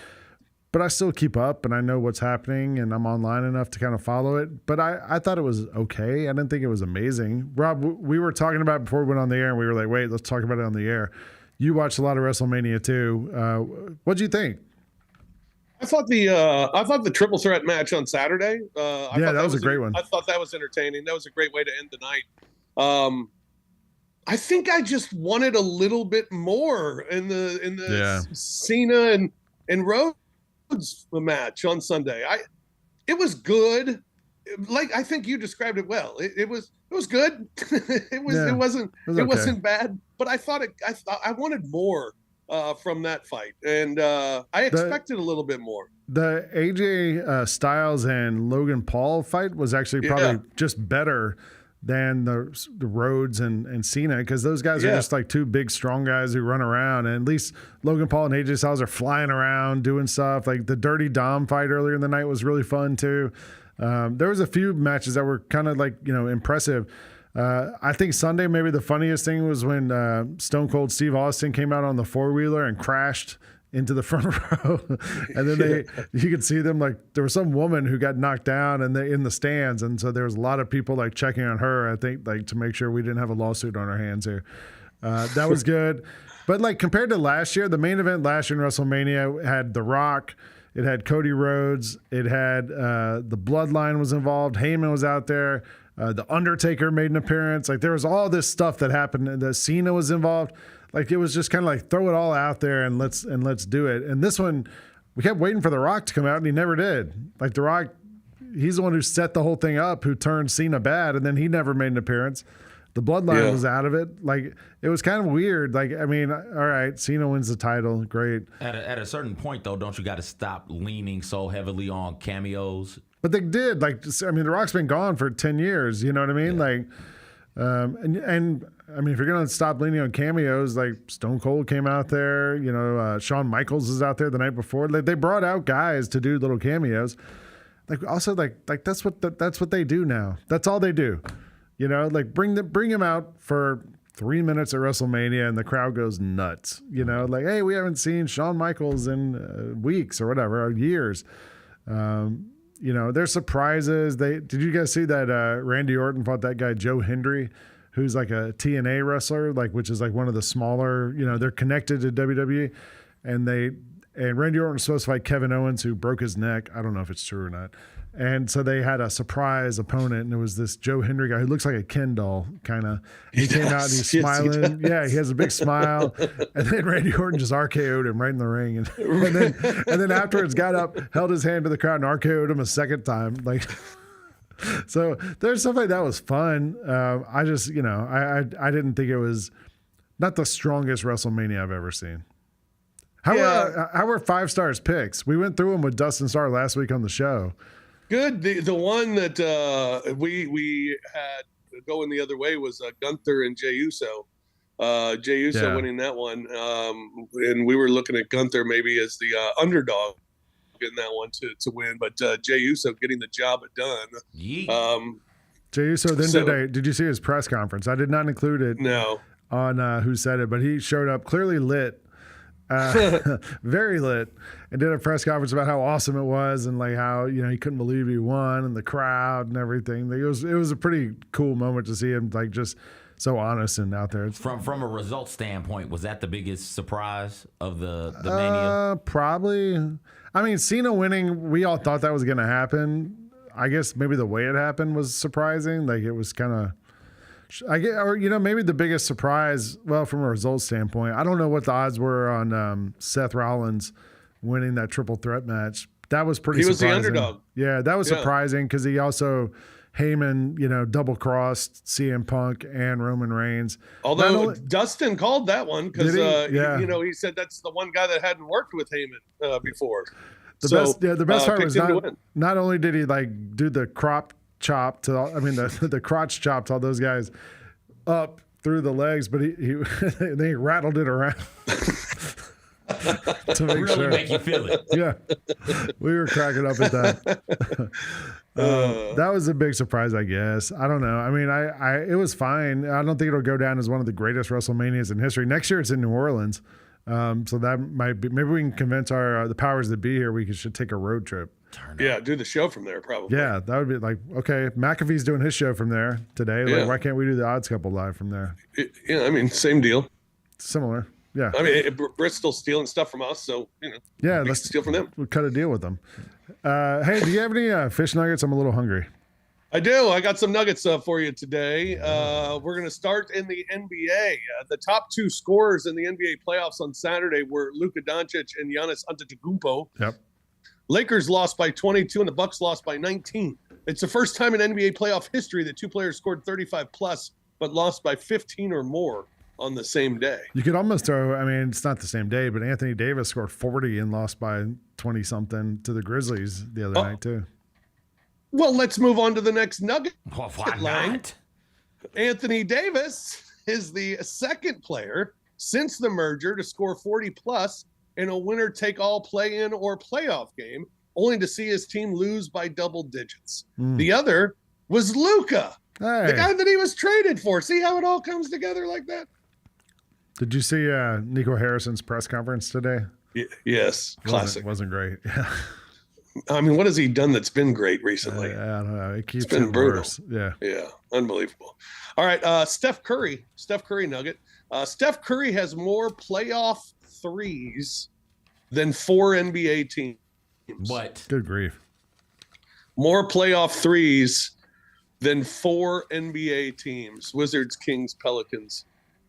but I still keep up and I know what's happening and I'm online enough to kind of follow it. But I thought it was okay. I didn't think it was amazing. Rob, we were talking about it before we went on the air and we were like, wait, let's talk about it on the air. You watched a lot of WrestleMania too. What'd you think? I thought the triple threat match on Saturday. That was a great one. I thought that was entertaining. That was a great way to end the night. I think I just wanted a little bit more in the Cena and Rhodes match on Sunday. It was good. Like I think you described it well. It was good. It wasn't bad. But I thought I wanted more. From that fight, and I expected a little bit more. The AJ Styles and Logan Paul fight was actually probably just better than the Rhodes and Cena because those guys are just like two big, strong guys who run around. And at least Logan Paul and AJ Styles are flying around doing stuff. Like the Dirty Dom fight earlier in the night was really fun too. There was a few matches that were kind of like impressive. I think Sunday, maybe the funniest thing was when Stone Cold Steve Austin came out on the 4-wheeler and crashed into the front row. And then you could see them like there was some woman who got knocked down and in the stands. And so there was a lot of people like checking on her, I think, like to make sure we didn't have a lawsuit on our hands here. That was good. But like compared to last year, the main event last year in WrestleMania had The Rock. It had Cody Rhodes. It had the Bloodline was involved. Heyman was out there. The Undertaker made an appearance. Like there was all this stuff that happened. And the Cena was involved. Like it was just kind of like throw it all out there and let's do it. And this one, we kept waiting for The Rock to come out and he never did. Like The Rock, he's the one who set the whole thing up, who turned Cena bad, and then he never made an appearance. The Bloodline Yeah. was out of it. Like, it was kind of weird. Like, I mean, all right, Cena wins the title. Great. At a certain point, though, don't you got to stop leaning so heavily on cameos? But they did. Like, I mean, The Rock's been gone for 10 years. You know what I mean? Like, and I mean, if you're going to stop leaning on cameos, like Stone Cold came out there, you know, Shawn Michaels is out there the night before. Like, they brought out guys to do little cameos. Like, also, like that's what they do now. That's all they do. You know, like bring him out for 3 minutes at WrestleMania and the crowd goes nuts. You know, like, hey, we haven't seen Shawn Michaels in weeks or whatever, or years. You know, there's surprises. Did you guys see that Randy Orton fought that guy Joe Hendry, who's like a TNA wrestler, like which is like one of the smaller. You know, they're connected to WWE, and Randy Orton was supposed to fight Kevin Owens, who broke his neck. I don't know if it's true or not. And so they had a surprise opponent, and it was this Joe Hendry guy who looks like a Ken doll, kind of. He came out and he's smiling. Yeah, he has a big smile. And then Randy Orton just RKO'd him right in the ring. And then afterwards got up, held his hand to the crowd, and RKO'd him a second time. Like, so there's stuff like that was fun. I just, you know, I didn't think it was not the strongest WrestleMania I've ever seen. How were 5 stars picks? We went through them with Dustin Starr last week on the show. Good. The one that we had going the other way was Gunther and Jey Uso. Jey Uso winning that one, and we were looking at Gunther maybe as the underdog in that one to win, but Jey Uso getting the job done. Jey Uso then did you see his press conference? I did not include it. No. On Who Said It, but he showed up clearly lit. Very lit, and did a press conference about how awesome it was and like how, you know, he couldn't believe he won and the crowd and everything. It was a pretty cool moment to see him like just so honest and out there. From a result standpoint, was that the biggest surprise of the Mania? Probably. I mean, Cena winning, we all thought that was going to happen. I guess maybe the way it happened was surprising. Like it was kind of. Or, you know, maybe the biggest surprise, well, from a results standpoint, I don't know what the odds were on Seth Rollins winning that triple threat match. That was pretty surprising. He was the underdog. Yeah, that was surprising because he also, Heyman, you know, double-crossed CM Punk and Roman Reigns. Although Dustin called that one because, you know, he said that's the one guy that hadn't worked with Heyman before. The best part was not only did he, like, do the crotch chop to all those guys up through the legs, but he rattled it around to make really make you feel it. Yeah, we were cracking up at that. That was a big surprise, I guess. I don't know. I mean, it was fine. I don't think it'll go down as one of the greatest WrestleManias in history. Next year it's in New Orleans, so that might be. Maybe we can convince the powers that be here. We should take a road trip. Do the show from there probably. Yeah, that would be like, okay, McAfee's doing his show from there today. Like, why can't we do the Odds Couple live from there? Yeah, I mean, same deal. Similar, yeah. I mean, Bristol's stealing stuff from us, so, you know, yeah, let's steal from them. We'll cut a deal with them. Hey, do you have any fish nuggets? I'm a little hungry. I do. I got some nuggets for you today. We're going to start in the NBA. The top 2 scorers in the NBA playoffs on Saturday were Luka Doncic and Giannis Antetokounmpo. Yep. Lakers lost by 22 and the Bucks lost by 19. It's the first time in NBA playoff history that 2 players scored 35 plus but lost by 15 or more on the same day. You could almost throw, I mean, it's not the same day, but Anthony Davis scored 40 and lost by 20 something to the Grizzlies the other night too. Well, let's move on to the next nugget. Why not? Anthony Davis is the second player since the merger to score 40 plus in a winner-take-all play-in or playoff game, only to see his team lose by double digits. The other was Luka, the guy that he was traded for. See how it all comes together like that? Did you see Nico Harrison's press conference today? Yes, classic. Wasn't great. I mean, what has he done that's been great recently? I don't know. It keeps been brutal. Worse. Yeah, unbelievable. All right, Steph Curry nugget. Steph Curry has more playoff threes than 4 NBA teams. What? Good grief. More playoff threes than 4 NBA teams. Wizards, Kings, Pelicans,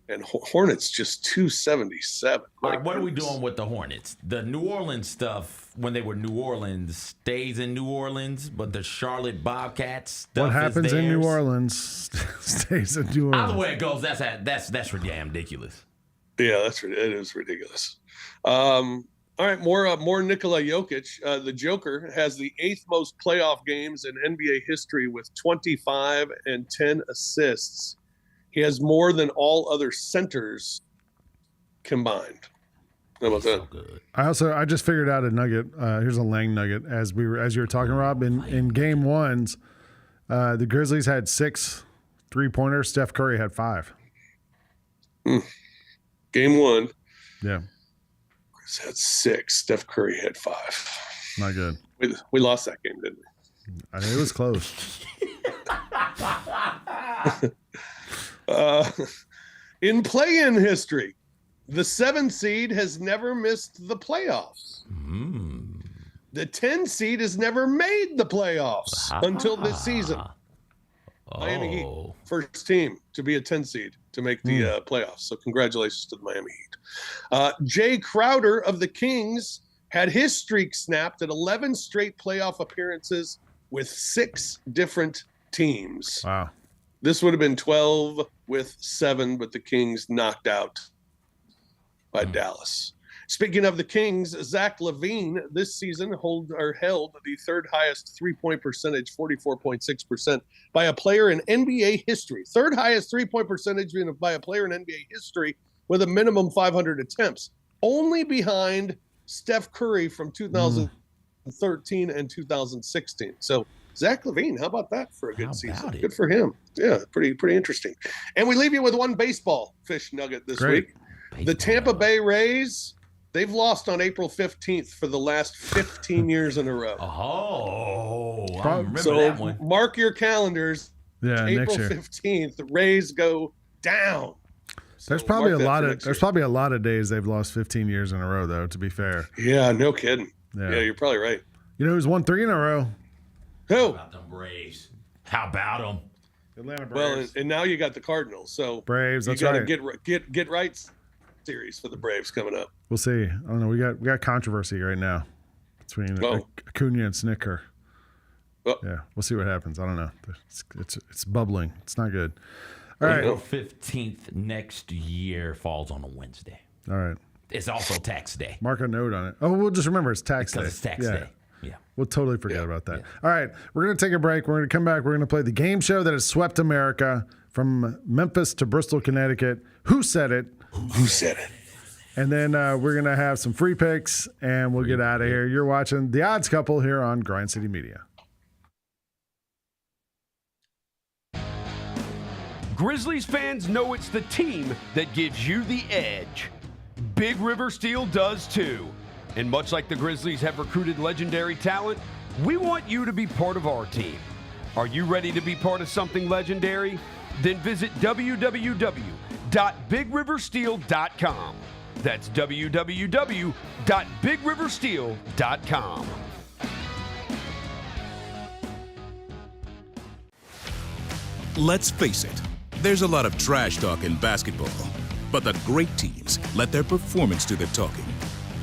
and Hornets just 277. All right, what are we doing with the Hornets? The New Orleans stuff when they were New Orleans stays in New Orleans, but the Charlotte Bobcats stuff What happens is in New theirs. Orleans stays in New Orleans. Either way it goes, that's damn ridiculous. Yeah, it is ridiculous. All right, more Nikola Jokic. The Joker has the 8th most playoff games in NBA history with 25 and 10 assists. He has more than all other centers combined. How about that? I just figured out a nugget. Here's a Lang nugget. As you were talking, Rob, in game ones, the Grizzlies had 6 3-pointers. Steph Curry had 5. Game 1. Yeah. Chris had 6. Steph Curry had 5. Not good. We lost that game, didn't we? I mean, it was close. In play-in history, the 7 seed has never missed the playoffs. The 10 seed has never made the playoffs until this season. Miami Heat, first team to be a 10 seed to make the playoffs. So congratulations to the Miami Heat. Jay Crowder of the Kings had his streak snapped at 11 straight playoff appearances with 6 different teams. Wow. This would have been 12 with 7, but the Kings knocked out by Dallas. Speaking of the Kings, Zach LaVine this season held the 3rd highest 3-point percentage, 44.6%, by a player in NBA history. 3rd highest 3-point percentage by a player in NBA history with a minimum 500 attempts. Only behind Steph Curry from 2013 and 2016. So Zach LaVine, how about that for a good season? Good for him. Yeah, pretty interesting. And we leave you with one baseball fish nugget this week. The Tampa Bay Rays, they've lost on April 15th for the last 15 years in a row. I remember that one. Mark your calendars. Yeah, April next year. 15th, the Rays go down. There's probably a lot of days they've lost 15 years in a row, though, to be fair. Yeah, no kidding. Yeah, you're probably right. You know who's won 3 in a row? Who? How about them Braves? How about them? Atlanta Braves. Well, and now you got the Cardinals. So Braves, that's you got right. to get right series for the Braves coming up. We'll see. I don't know. We got controversy right now between Acuna and Snicker. Yeah, we'll see what happens. I don't know. It's bubbling. It's not good. All right. April 15th next year falls on a Wednesday. All right. It's also tax day. Mark a note on it. Oh, we'll just remember it's tax day. Because it's tax day. Yeah. We'll totally forget about that. All right. We're going to take a break. We're going to come back. We're going to play the game show that has swept America from Memphis to Bristol, Connecticut. Who said it? Who said it? And then we're going to have some free picks, and we'll get out of here. You're watching The Odds Couple here on Grind City Media. Grizzlies fans know it's the team that gives you the edge. Big River Steel does too. And much like the Grizzlies have recruited legendary talent, we want you to be part of our team. Are you ready to be part of something legendary? Then visit www.bigriversteel.com. That's www.bigriversteel.com. Let's face it, there's a lot of trash talk in basketball, but the great teams let their performance do the talking.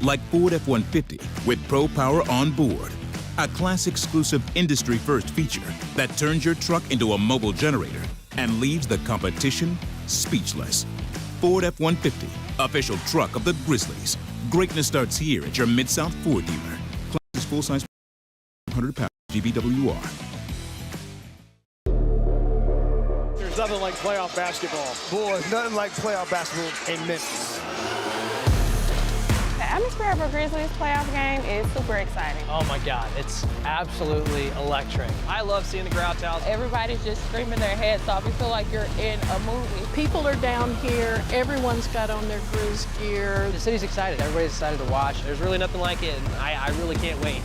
Like Ford F-150 with Pro Power on board, a class-exclusive industry-first feature that turns your truck into a mobile generator and leaves the competition speechless. Ford F-150, official truck of the Grizzlies. Greatness starts here at your Mid-South Ford dealer. Class is full-size, 100 pounds, GVWR. There's nothing like playoff basketball. Boy, nothing like playoff basketball in Memphis. The atmosphere of a Grizzlies playoff game is super exciting. Oh my God, it's absolutely electric. I love seeing the crowd out. Everybody's just screaming their heads off. You feel like you're in a movie. People are down here. Everyone's got on their Grizz gear. The city's excited. Everybody's excited to watch. There's really nothing like it, and I really can't wait.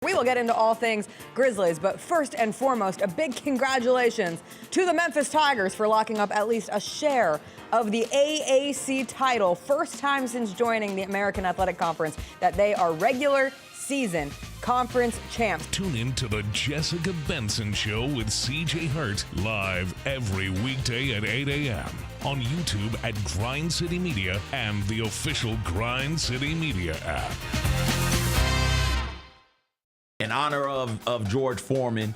We will get into all things Grizzlies, but first and foremost, a big congratulations to the Memphis Tigers for locking up at least a share of the AAC title. First time since joining the American Athletic Conference that they are regular season conference champs. Tune in to the Jessica Benson Show with CJ Hurt live every weekday at 8 a.m. on YouTube at Grind City Media and the official Grind City Media app. In honor of George Foreman,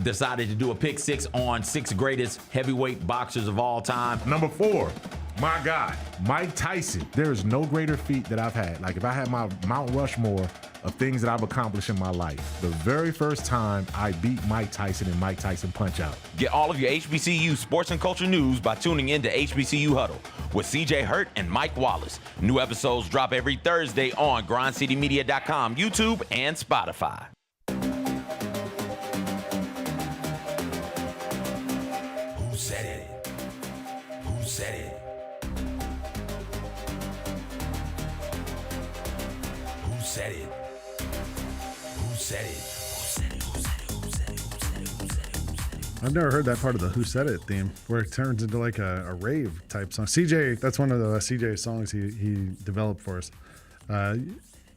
decided to do a pick six on 6 greatest heavyweight boxers of all time. Number 4, my guy, Mike Tyson. There is no greater feat that I've had. Like if I had my Mount Rushmore of things that I've accomplished in my life, the very first time I beat Mike Tyson in Mike Tyson Punch-Out. Get all of your HBCU sports and culture news by tuning in to HBCU Huddle with CJ Hurt and Mike Wallace. New episodes drop every Thursday on grindcitymedia.com, YouTube, and Spotify. Who said it? Who said it? Who said it? Who said it? I've never heard that part of the Who Said It theme where it turns into like a rave type song. CJ, that's one of the CJ songs he developed for us.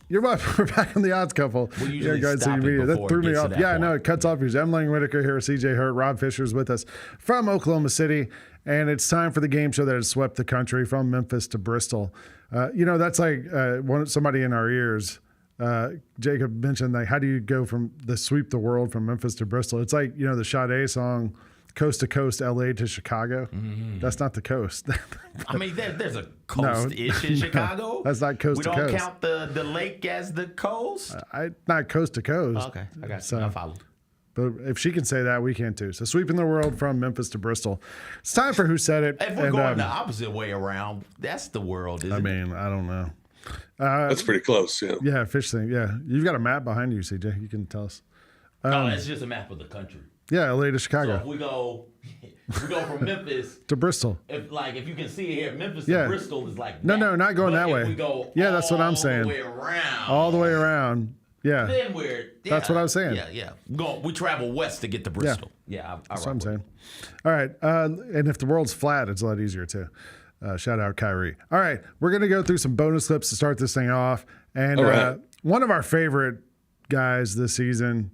We're back on the Odds Couple. Usually stop it that threw me off. Yeah, I know. It cuts off. Here's Emmeline Whitaker here, CJ Hurt, Rob Fisher's with us from Oklahoma City. And it's time for the game show that has swept the country from Memphis to Bristol. That's like somebody in our ears. Jacob mentioned, like, how do you go from the sweep the world from Memphis to Bristol? It's like, the Sade song, Coast to Coast, LA to Chicago. Mm-hmm. That's not the coast. I mean, there's a coast-ish in Chicago. That's not coast to coast. We don't count the lake as the coast? Not coast to coast. Oh, okay, I got you. I'll follow. But if she can say that, we can too. So sweeping the world from Memphis to Bristol. It's time for Who Said It. If we're going the opposite way around, that's the world, isn't it? I don't know. That's pretty close, yeah. Yeah, fish thing. Yeah, you've got a map behind you, CJ. You can tell us. It's just a map of the country. Yeah, LA to Chicago. So if we go from Memphis to Bristol. If you can see it here, Memphis to Bristol is like no, not going that way. We go that's what I'm saying. All the way around. All the way around. Yeah. Then that's what I was saying. Yeah. We travel west to get to Bristol. Yeah, that's what I'm saying. All right, and if the world's flat, it's a lot easier too. Shout out Kyrie. All right, we're going to go through some bonus clips to start this thing off. And one of our favorite guys this season,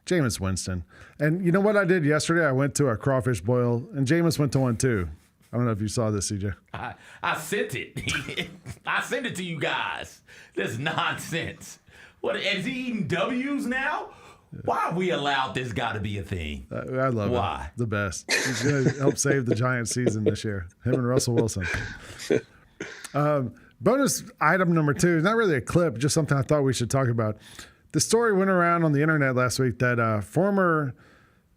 Jameis Winston. And you know what I did yesterday? I went to a crawfish boil, and Jameis went to one too. I don't know if you saw this, CJ. I sent it. I sent it to you guys. This nonsense. What, is he eating W's now? Why have we allowed this guy to be a thing? I love it. Why? The best. He's going to help save the Giants season this year. Him and Russell Wilson. Bonus item number 2 is not really a clip, just something I thought we should talk about. The story went around on the internet last week that former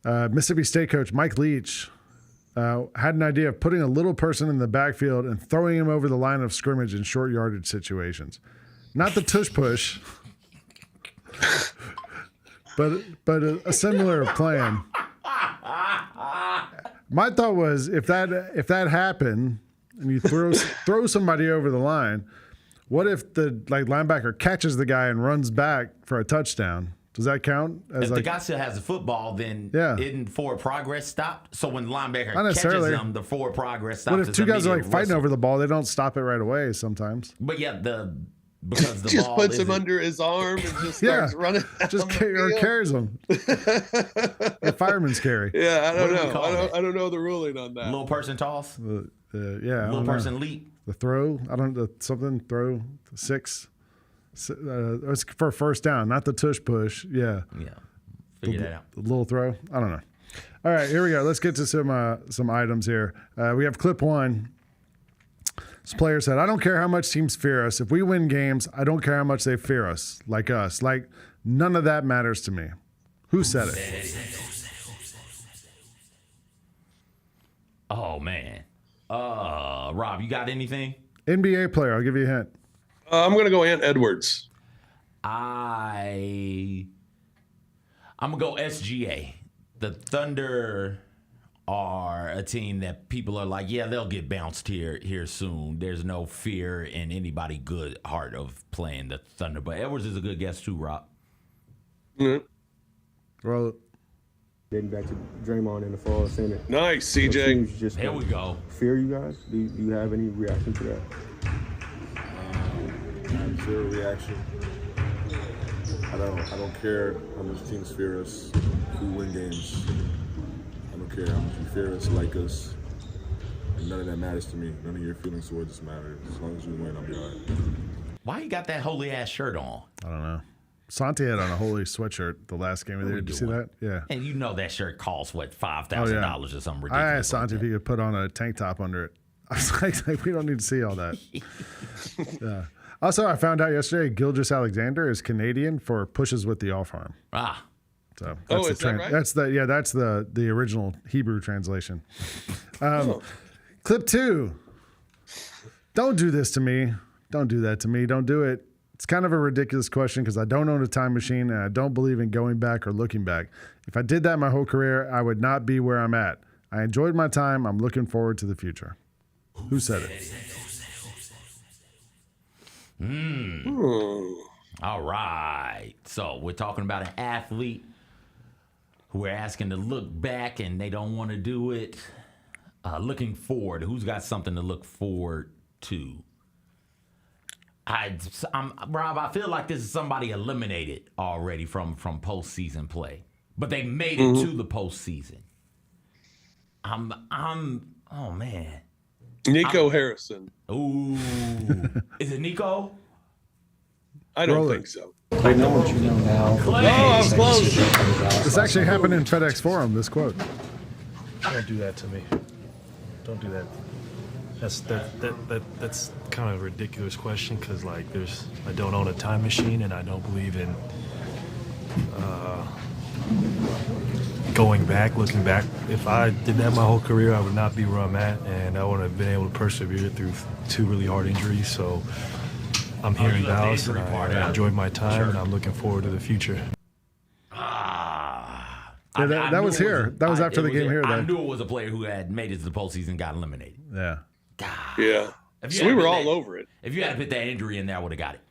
Mississippi State coach Mike Leach had an idea of putting a little person in the backfield and throwing him over the line of scrimmage in short yardage situations. Not the tush push. But a similar plan. My thought was if that happened and you throw somebody over the line, what if the linebacker catches the guy and runs back for a touchdown? Does that count? If the guy still has the football, then isn't forward progress stopped? So when the linebacker catches him, the forward progress stops. But if two guys are fighting over the ball, they don't stop it right away sometimes. But because the just ball puts him under his arm and just starts running. Just carries him. The fireman's carry. Yeah, I don't know. I don't know the ruling on that. Little person toss. Little person leap. The throw. I don't know throw 6. It's for a first down, not the tush push. Yeah. Figure that out. The little throw. I don't know. All right, here we go. Let's get to some items here. We have clip 1. This player said, "I don't care how much teams fear us. If we win games, I don't care how much they fear us. Like us. Like, none of that matters to me." Who said it? Oh, man. Rob, you got anything? NBA player. I'll give you a hint. I'm going to go Ant Edwards. I'm going to go SGA. The Thunder are a team that people are like, yeah, they'll get bounced here soon. There's no fear in anybody good heart of playing the Thunder. But Edwards is a good guess too, Rob. Mm-hmm. Well, getting back to Draymond in the fall center. Nice, CJ. Here we go. Fear you guys? Do you have any reaction to that? Zero reaction. I don't care how much teams fear us, who win games. I don't care how much you fear us, like us. And none of that matters to me. None of your feelings towards us matter. As long as we win, I'll be all right. Why you got that holy ass shirt on? I don't know. Santi had on a holy sweatshirt the last game of the year. Did you see that? Yeah. And you know that shirt costs what, $5,000 or something ridiculous. I asked Santi if he could put on a tank top under it. I was like we don't need to see all that. Yeah. Also, I found out yesterday Gilgeous Alexander is Canadian for pushes with the off arm. Ah. So that's is that right? That's the original Hebrew translation. Clip 2. Don't do this to me. Don't do that to me. Don't do it. It's kind of a ridiculous question because I don't own a time machine and I don't believe in going back or looking back. If I did that my whole career, I would not be where I'm at. I enjoyed my time. I'm looking forward to the future. Who said it? All right. So we're talking about an athlete who we're asking to look back and they don't want to do it. Looking forward. Who's got something to look forward to? Rob, I feel like this is somebody eliminated already from postseason play, but they made it to the postseason. Oh man, Nico Harrison. Ooh, is it Nico? I don't think so. I know what you know now. Oh, I was close. This actually happened in FedEx Forum. This quote. Don't do that to me. Don't do that. That's kind of a ridiculous question because I don't own a time machine and I don't believe in going back, looking back. If I did that my whole career, I would not be where I'm at, and I wouldn't have been able to persevere through 2 really hard injuries. So I'm here in Dallas, and I enjoyed my time, and I'm looking forward to the future. Yeah, that was here. That was after the game here. I knew it was a player who had made it to the postseason and got eliminated. Yeah. Yeah. So we were all over it. If you had to put that injury in there, I would have got it.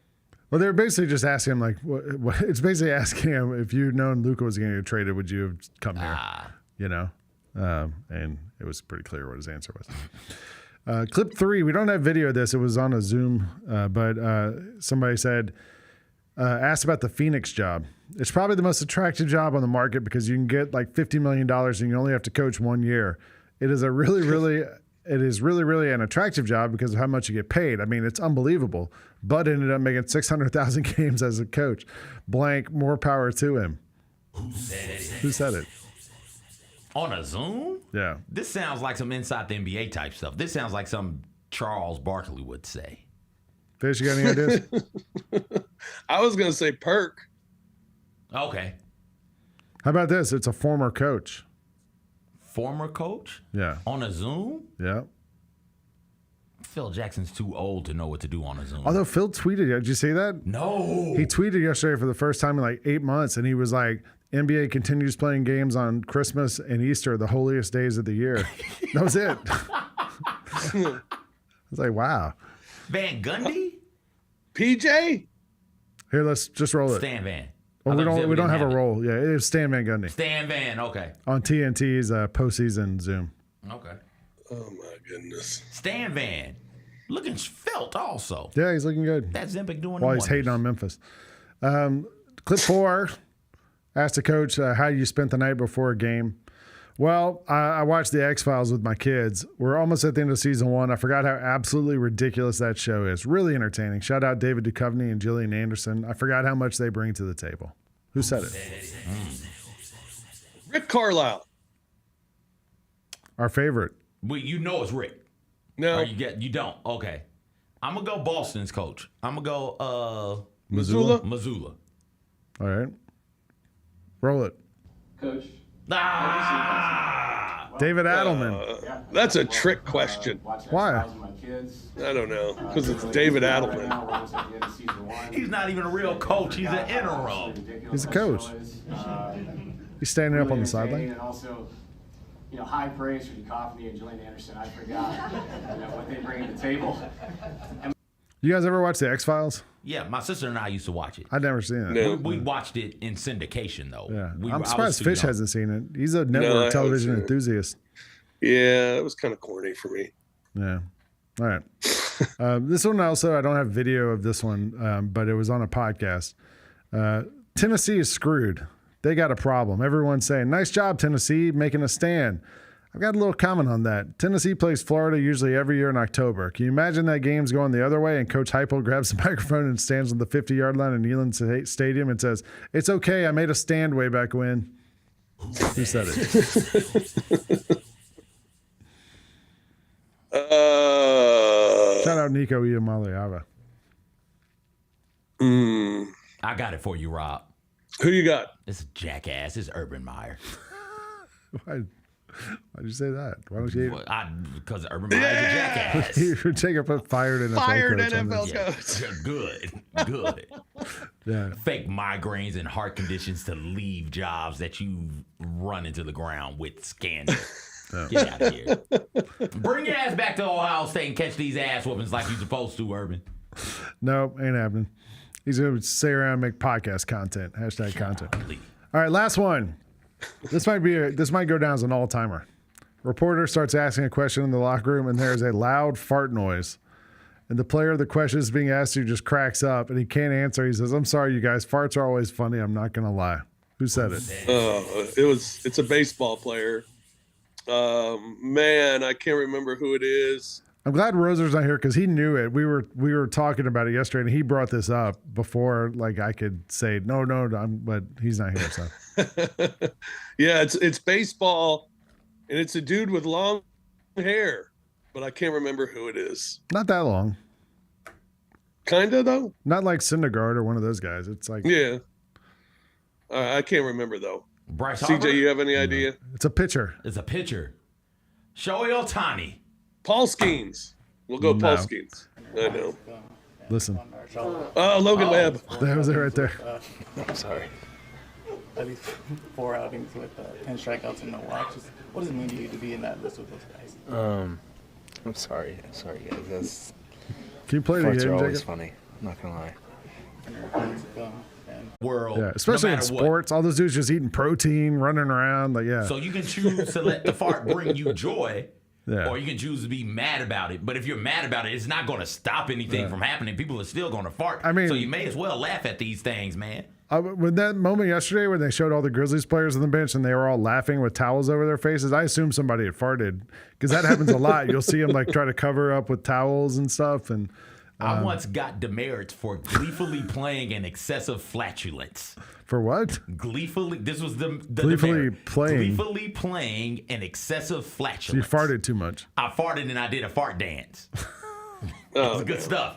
Well, they were basically just asking him, like, what it's basically asking him, if you'd known Luka was going to get traded, would you have come here? You know? And it was pretty clear what his answer was. Clip 3, we don't have video of this. It was on a Zoom, but somebody said, asked about the Phoenix job. It's probably the most attractive job on the market because you can get like $50 million and you only have to coach 1 year. It is really an attractive job because of how much you get paid. I mean, it's unbelievable. Bud ended up making 600,000 games as a coach. Blank, more power to him. Who said it? On a Zoom? Yeah. This sounds like some inside the NBA type stuff. This sounds like some Charles Barkley would say. Fish, you got any ideas? I was going to say Perk. Okay. How about this? It's a former coach. Former coach? Yeah. On a Zoom? Yeah. Phil Jackson's too old to know what to do on a Zoom. Although Phil tweeted, did you see that? No. He tweeted yesterday for the first time in like 8 months, and he was like, NBA continues playing games on Christmas and Easter, the holiest days of the year. That was it. I was like, wow. Van Gundy? PJ? Here, let's just roll it. Stan Van. Well, we don't have a roll. Yeah, it is Stan Van Gundy. Stan Van, okay. On TNT's postseason Zoom. Okay. Oh, my goodness. Stan Van. Looking felt also. Yeah, he's looking good. That's Zempic doing while he's hating on Memphis. Clip 4. Asked the coach how you spent the night before a game. Well, I watched the X-Files with my kids. We're almost at the end of season 1. I forgot how absolutely ridiculous that show is. Really entertaining. Shout out David Duchovny and Gillian Anderson. I forgot how much they bring to the table. Who said it? Rick Carlisle. Our favorite. Well, you know it's Rick. No. Or you don't. Okay. I'm going to go Boston's coach. I'm going to go Missoula. All right. Roll it. Coach. David Adelman. That's a trick question. Why? I don't know. Because it's David Adelman. He's not even a real coach. He's an interim. He's a coach. He's standing up on the sideline. And also, high praise for Duchovny and Gillian Anderson. I forgot what they bring to the table. You guys ever watch the X-Files? Yeah, my sister and I used to watch it. I'd never seen it. No. We watched it in syndication, though. Yeah. I'm surprised Fish hasn't seen it. He's a network television enthusiast. Yeah, it was kind of corny for me. Yeah. All right. This one also, I don't have video of this one, but it was on a podcast. Tennessee is screwed. They got a problem. Everyone's saying, nice job, Tennessee, making a stand. I've got a little comment on that. Tennessee plays Florida usually every year in October. Can you imagine that game's going the other way and Coach Heupel grabs the microphone and stands on the 50-yard line in Neyland Stadium and says, it's okay, I made a stand way back when. Who said it? Shout out Nico Iamaleava. I got it for you, Rob. Who you got? It's a jackass. It's Urban Meyer. Why'd you say that? Why don't you? Because Urban Meyer's a jackass. You're taking a fired NFL Fired coach. NFL coach. Yeah, good. Yeah. Fake migraines and heart conditions to leave jobs that you run into the ground with scandal. Get out of here. Bring your ass back to Ohio State and catch these ass whoopings like you're supposed to, Urban. Nope, ain't happening. He's going to stay around and make podcast content. Hashtag content. All right, last one. This might go down as an all-timer. Reporter starts asking a question in the locker room, and there's a loud fart noise. And the player the question is being asked to just cracks up, and he can't answer. He says, I'm sorry, you guys. Farts are always funny. I'm not going to lie. Who said it? It's a baseball player. Man, I can't remember who it is. I'm glad Roser's not here because he knew it. We were talking about it yesterday, and he brought this up before, like I could say no, but he's not here. So yeah, it's baseball, and it's a dude with long hair, but I can't remember who it is. Not that long. Kinda though. Not like Syndergaard or one of those guys. It's like yeah. I can't remember though. Bryce CJ, Harper? you have any idea? It's a pitcher. It's a pitcher. Shohei Ohtani. Paul Skeens. We'll go Paul Skeens. I know. Listen. Logan Webb. That was it right there. I'm sorry. At least 4 outings with 10 strikeouts and no walks. What does it mean to you to be in that list with those guys? I'm sorry, guys. Can you play the Farts game, are always Jacob? funny. I'm not gonna lie. World. Yeah, especially in sports. All those dudes just eating protein, running around. Like, yeah. So you can choose to let the fart bring you joy, Yeah. or you can choose to be mad about it. But if you're mad about it, it's not going to stop anything from happening. People are still going to fart. I mean- so you may as well laugh at these things, man. When that moment yesterday when they showed all the Grizzlies players on the bench and they were all laughing with towels over their faces, I assumed somebody had farted because that happens a lot. You'll see them like try to cover up with towels and stuff. And I once got demerits for gleefully playing an excessive flatulence. For what? Gleefully, this was the Gleefully demerit. playing. Gleefully playing an excessive So you flatulence. farted too much. I farted and I did a fart dance. It was good stuff.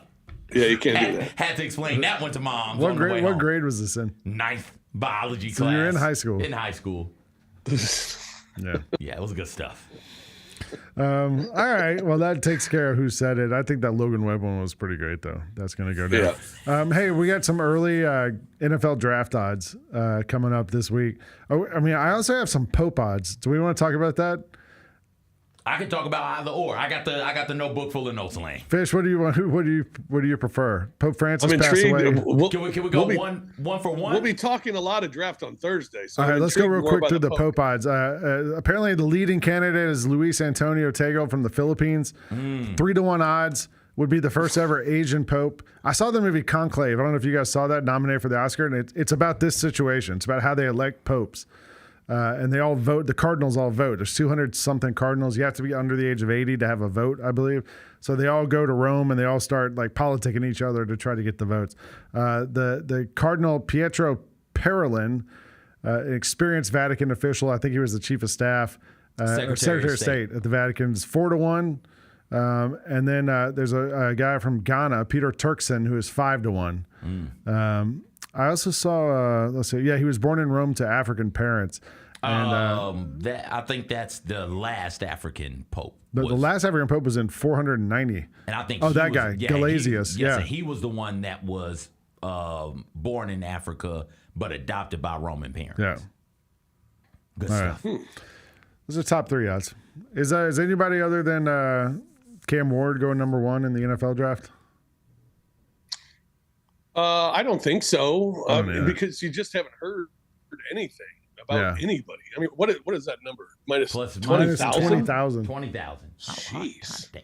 Yeah, you can't do that. Had to explain that one to moms. What on the way grade? What home. grade was this in? Ninth biology So class. you're in high school. In high school. Yeah. Yeah, it was good stuff. All right. Well, that takes care of who said it. I think that Logan Webb one was pretty great, though. That's going to go down. Hey, we got some early NFL draft odds coming up this week. Oh, I mean, I also have some Pope odds. Do we want to talk about that? I can talk about either or. I got the notebook full of notes, Lane. Fish, what do you want? What do you prefer? Pope Francis I'm passed intrigued. away. Can we go one for one? We'll be talking a lot of draft on Thursday. So All right, I'm let's go intrigued real more quick about through the Pope odds. Apparently, the leading candidate is Luis Antonio Tego from the Philippines. 3-1 odds. Would be the first ever Asian Pope. I saw the movie Conclave. I don't know if you guys saw that, nominated for the Oscar, and it's about this situation. It's about how they elect popes. And they all vote. The cardinals all vote. There's 200-something cardinals. You have to be under the age of 80 to have a vote, I believe. So they all go to Rome and they all start like politicking each other to try to get the votes. The Cardinal Pietro Parolin, an experienced Vatican official, I think he was the chief of staff, Secretary of State at the Vatican, is 4-1. And then there's a guy from Ghana, Peter Turkson, who is 5-1. I also saw, he was born in Rome to African parents. And, I think that's the last African pope. The last African pope was in 490. And I think that guy, Gelasius. Yes, he was the one that was born in Africa but adopted by Roman parents. Yeah. Good All stuff. Right. Those are top 3 odds. Is anybody other than Cam Ward going number 1 in the NFL draft? I don't think so, yeah. because you just haven't heard anything about anybody. I mean, what is that number? Minus 20,000? 20,000. Jeez. Damn.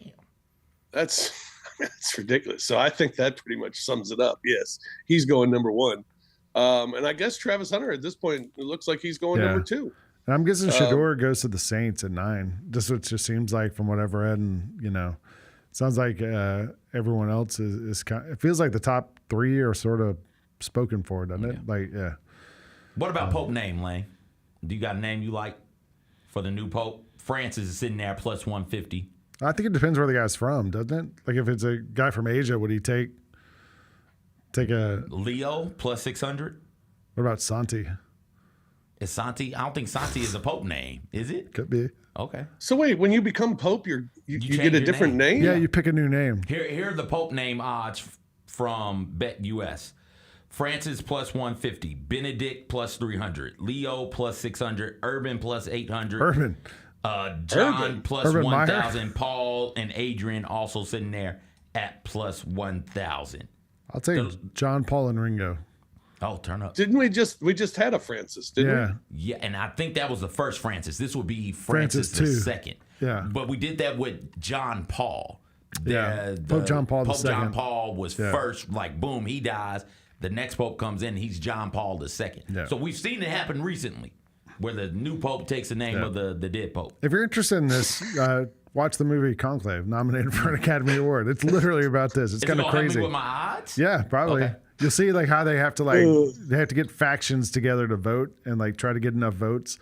That's ridiculous. So I think that pretty much sums it up. Yes, he's going number 1. And I guess Travis Hunter at this point, it looks like he's going number 2. And I'm guessing Shedeur goes to the Saints at 9. Just what it just seems like from what I've read, and it sounds like everyone else is kind. It feels like the top 3 are sort of spoken for, doesn't it? Like, yeah. What about Pope name, Lane? Do you got a name you like for the new Pope? Francis is sitting there plus 150. I think it depends where the guy's from, doesn't it? Like if it's a guy from Asia, would he take a Leo plus 600? What about Santi? Is Santi? I don't think Santi is a Pope name, is it? Could be. Okay. So wait, when you become Pope, you get a different name? Yeah, you pick a new name. Here are the Pope name odds from Bet US. Francis plus 150, Benedict plus 300, Leo plus 600, Urban plus 800. Urban. John plus Urban 1,000. Paul and Adrian also sitting there at plus 1,000. I'll take John, Paul, and Ringo. Oh, turn up. Didn't we just had a Francis, didn't we? Yeah, and I think that was the first Francis. This would be Francis the second. Yeah. But we did that with John Paul. Pope John Paul Pope II. John Paul was first, like, boom, he dies. The next Pope comes in, he's John Paul II. Yeah. So we've seen it happen recently, where the new Pope takes the name of the dead Pope. If you're interested in this, watch the movie Conclave, nominated for an Academy Award. It's literally about this. It's kind of crazy. Help me with my odds? Yeah, probably. Okay. You'll see like how they have to get factions together to vote and like try to get enough votes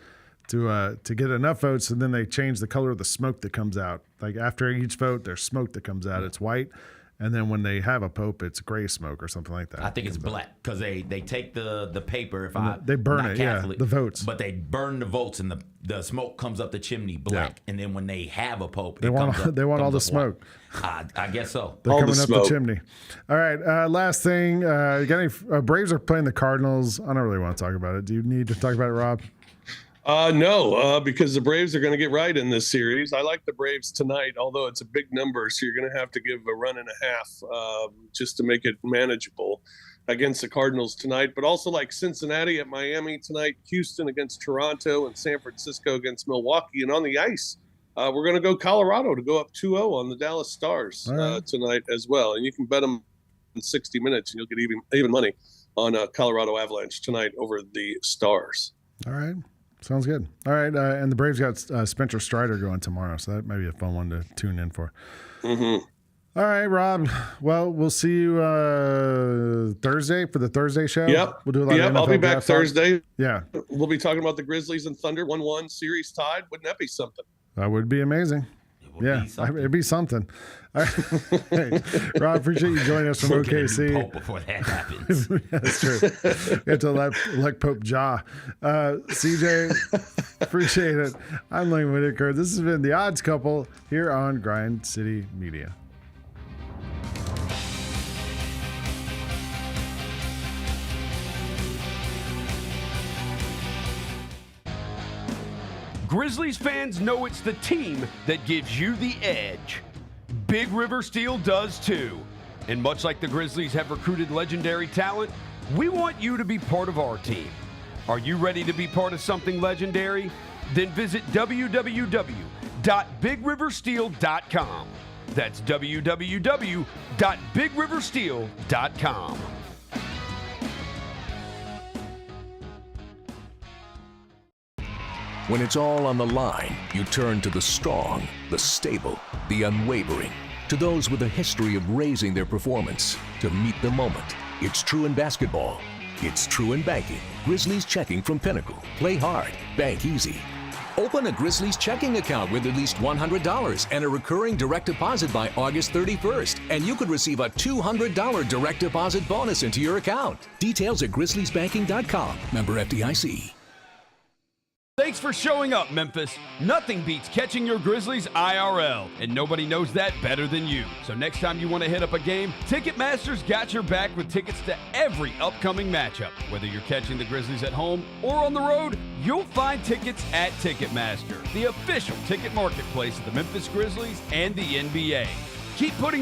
to get enough votes, and then they change the color of the smoke that comes out. Like after each vote, there's smoke that comes out. It's white. And then when they have a pope, it's gray smoke or something like that. I think it's black because they take the paper. They burn it, Catholic, the votes. But they burn the votes, and the smoke comes up the chimney black. And then when they have a pope, they want all the smoke. I guess so. They're coming up the chimney. All right, last thing. You got any? Braves are playing the Cardinals. I don't really want to talk about it. Do you need to talk about it, Rob? No, because the Braves are going to get right in this series. I like the Braves tonight, although it's a big number, so you're going to have to give a run and a half just to make it manageable against the Cardinals tonight. But also like Cincinnati at Miami tonight, Houston against Toronto, and San Francisco against Milwaukee. And on the ice, we're going to go Colorado to go up 2-0 on the Dallas Stars tonight as well. And you can bet them in 60 minutes, and you'll get even money on Colorado Avalanche tonight over the Stars. All right. Sounds good. All right, and the Braves got Spencer Strider going tomorrow, so that might be a fun one to tune in for. Mm-hmm. All right, Rob. Well, we'll see you Thursday for the Thursday show. Yep. We'll do a lot of NFL I'll be back draft Thursday. Yeah. We'll be talking about the Grizzlies and Thunder 1-1 series tied. Wouldn't that be something? That would be amazing. It'd be something. All right. Hey, Rob, appreciate you joining us from OKC. Pope before that happens. That's true. We have to elect Pope Ja. CJ, appreciate it. I'm Lane Whitaker. This has been The Odds Couple here on Grind City Media. Grizzlies fans know it's the team that gives you the edge. Big River Steel does too. And much like the Grizzlies have recruited legendary talent, we want you to be part of our team. Are you ready to be part of something legendary? Then visit www.bigriversteel.com. That's www.bigriversteel.com. When it's all on the line, you turn to the strong, the stable, the unwavering. To those with a history of raising their performance, to meet the moment. It's true in basketball. It's true in banking. Grizzlies Checking from Pinnacle. Play hard. Bank easy. Open a Grizzlies checking account with at least $100 and a recurring direct deposit by August 31st. And you could receive a $200 direct deposit bonus into your account. Details at grizzliesbanking.com. Member FDIC. Thanks for showing up, Memphis. Nothing beats catching your Grizzlies IRL, and nobody knows that better than you. So next time you want to hit up a game, Ticketmaster's got your back with tickets to every upcoming matchup. Whether you're catching the Grizzlies at home or on the road, you'll find tickets at Ticketmaster, the official ticket marketplace of the Memphis Grizzlies and the NBA. Keep putting that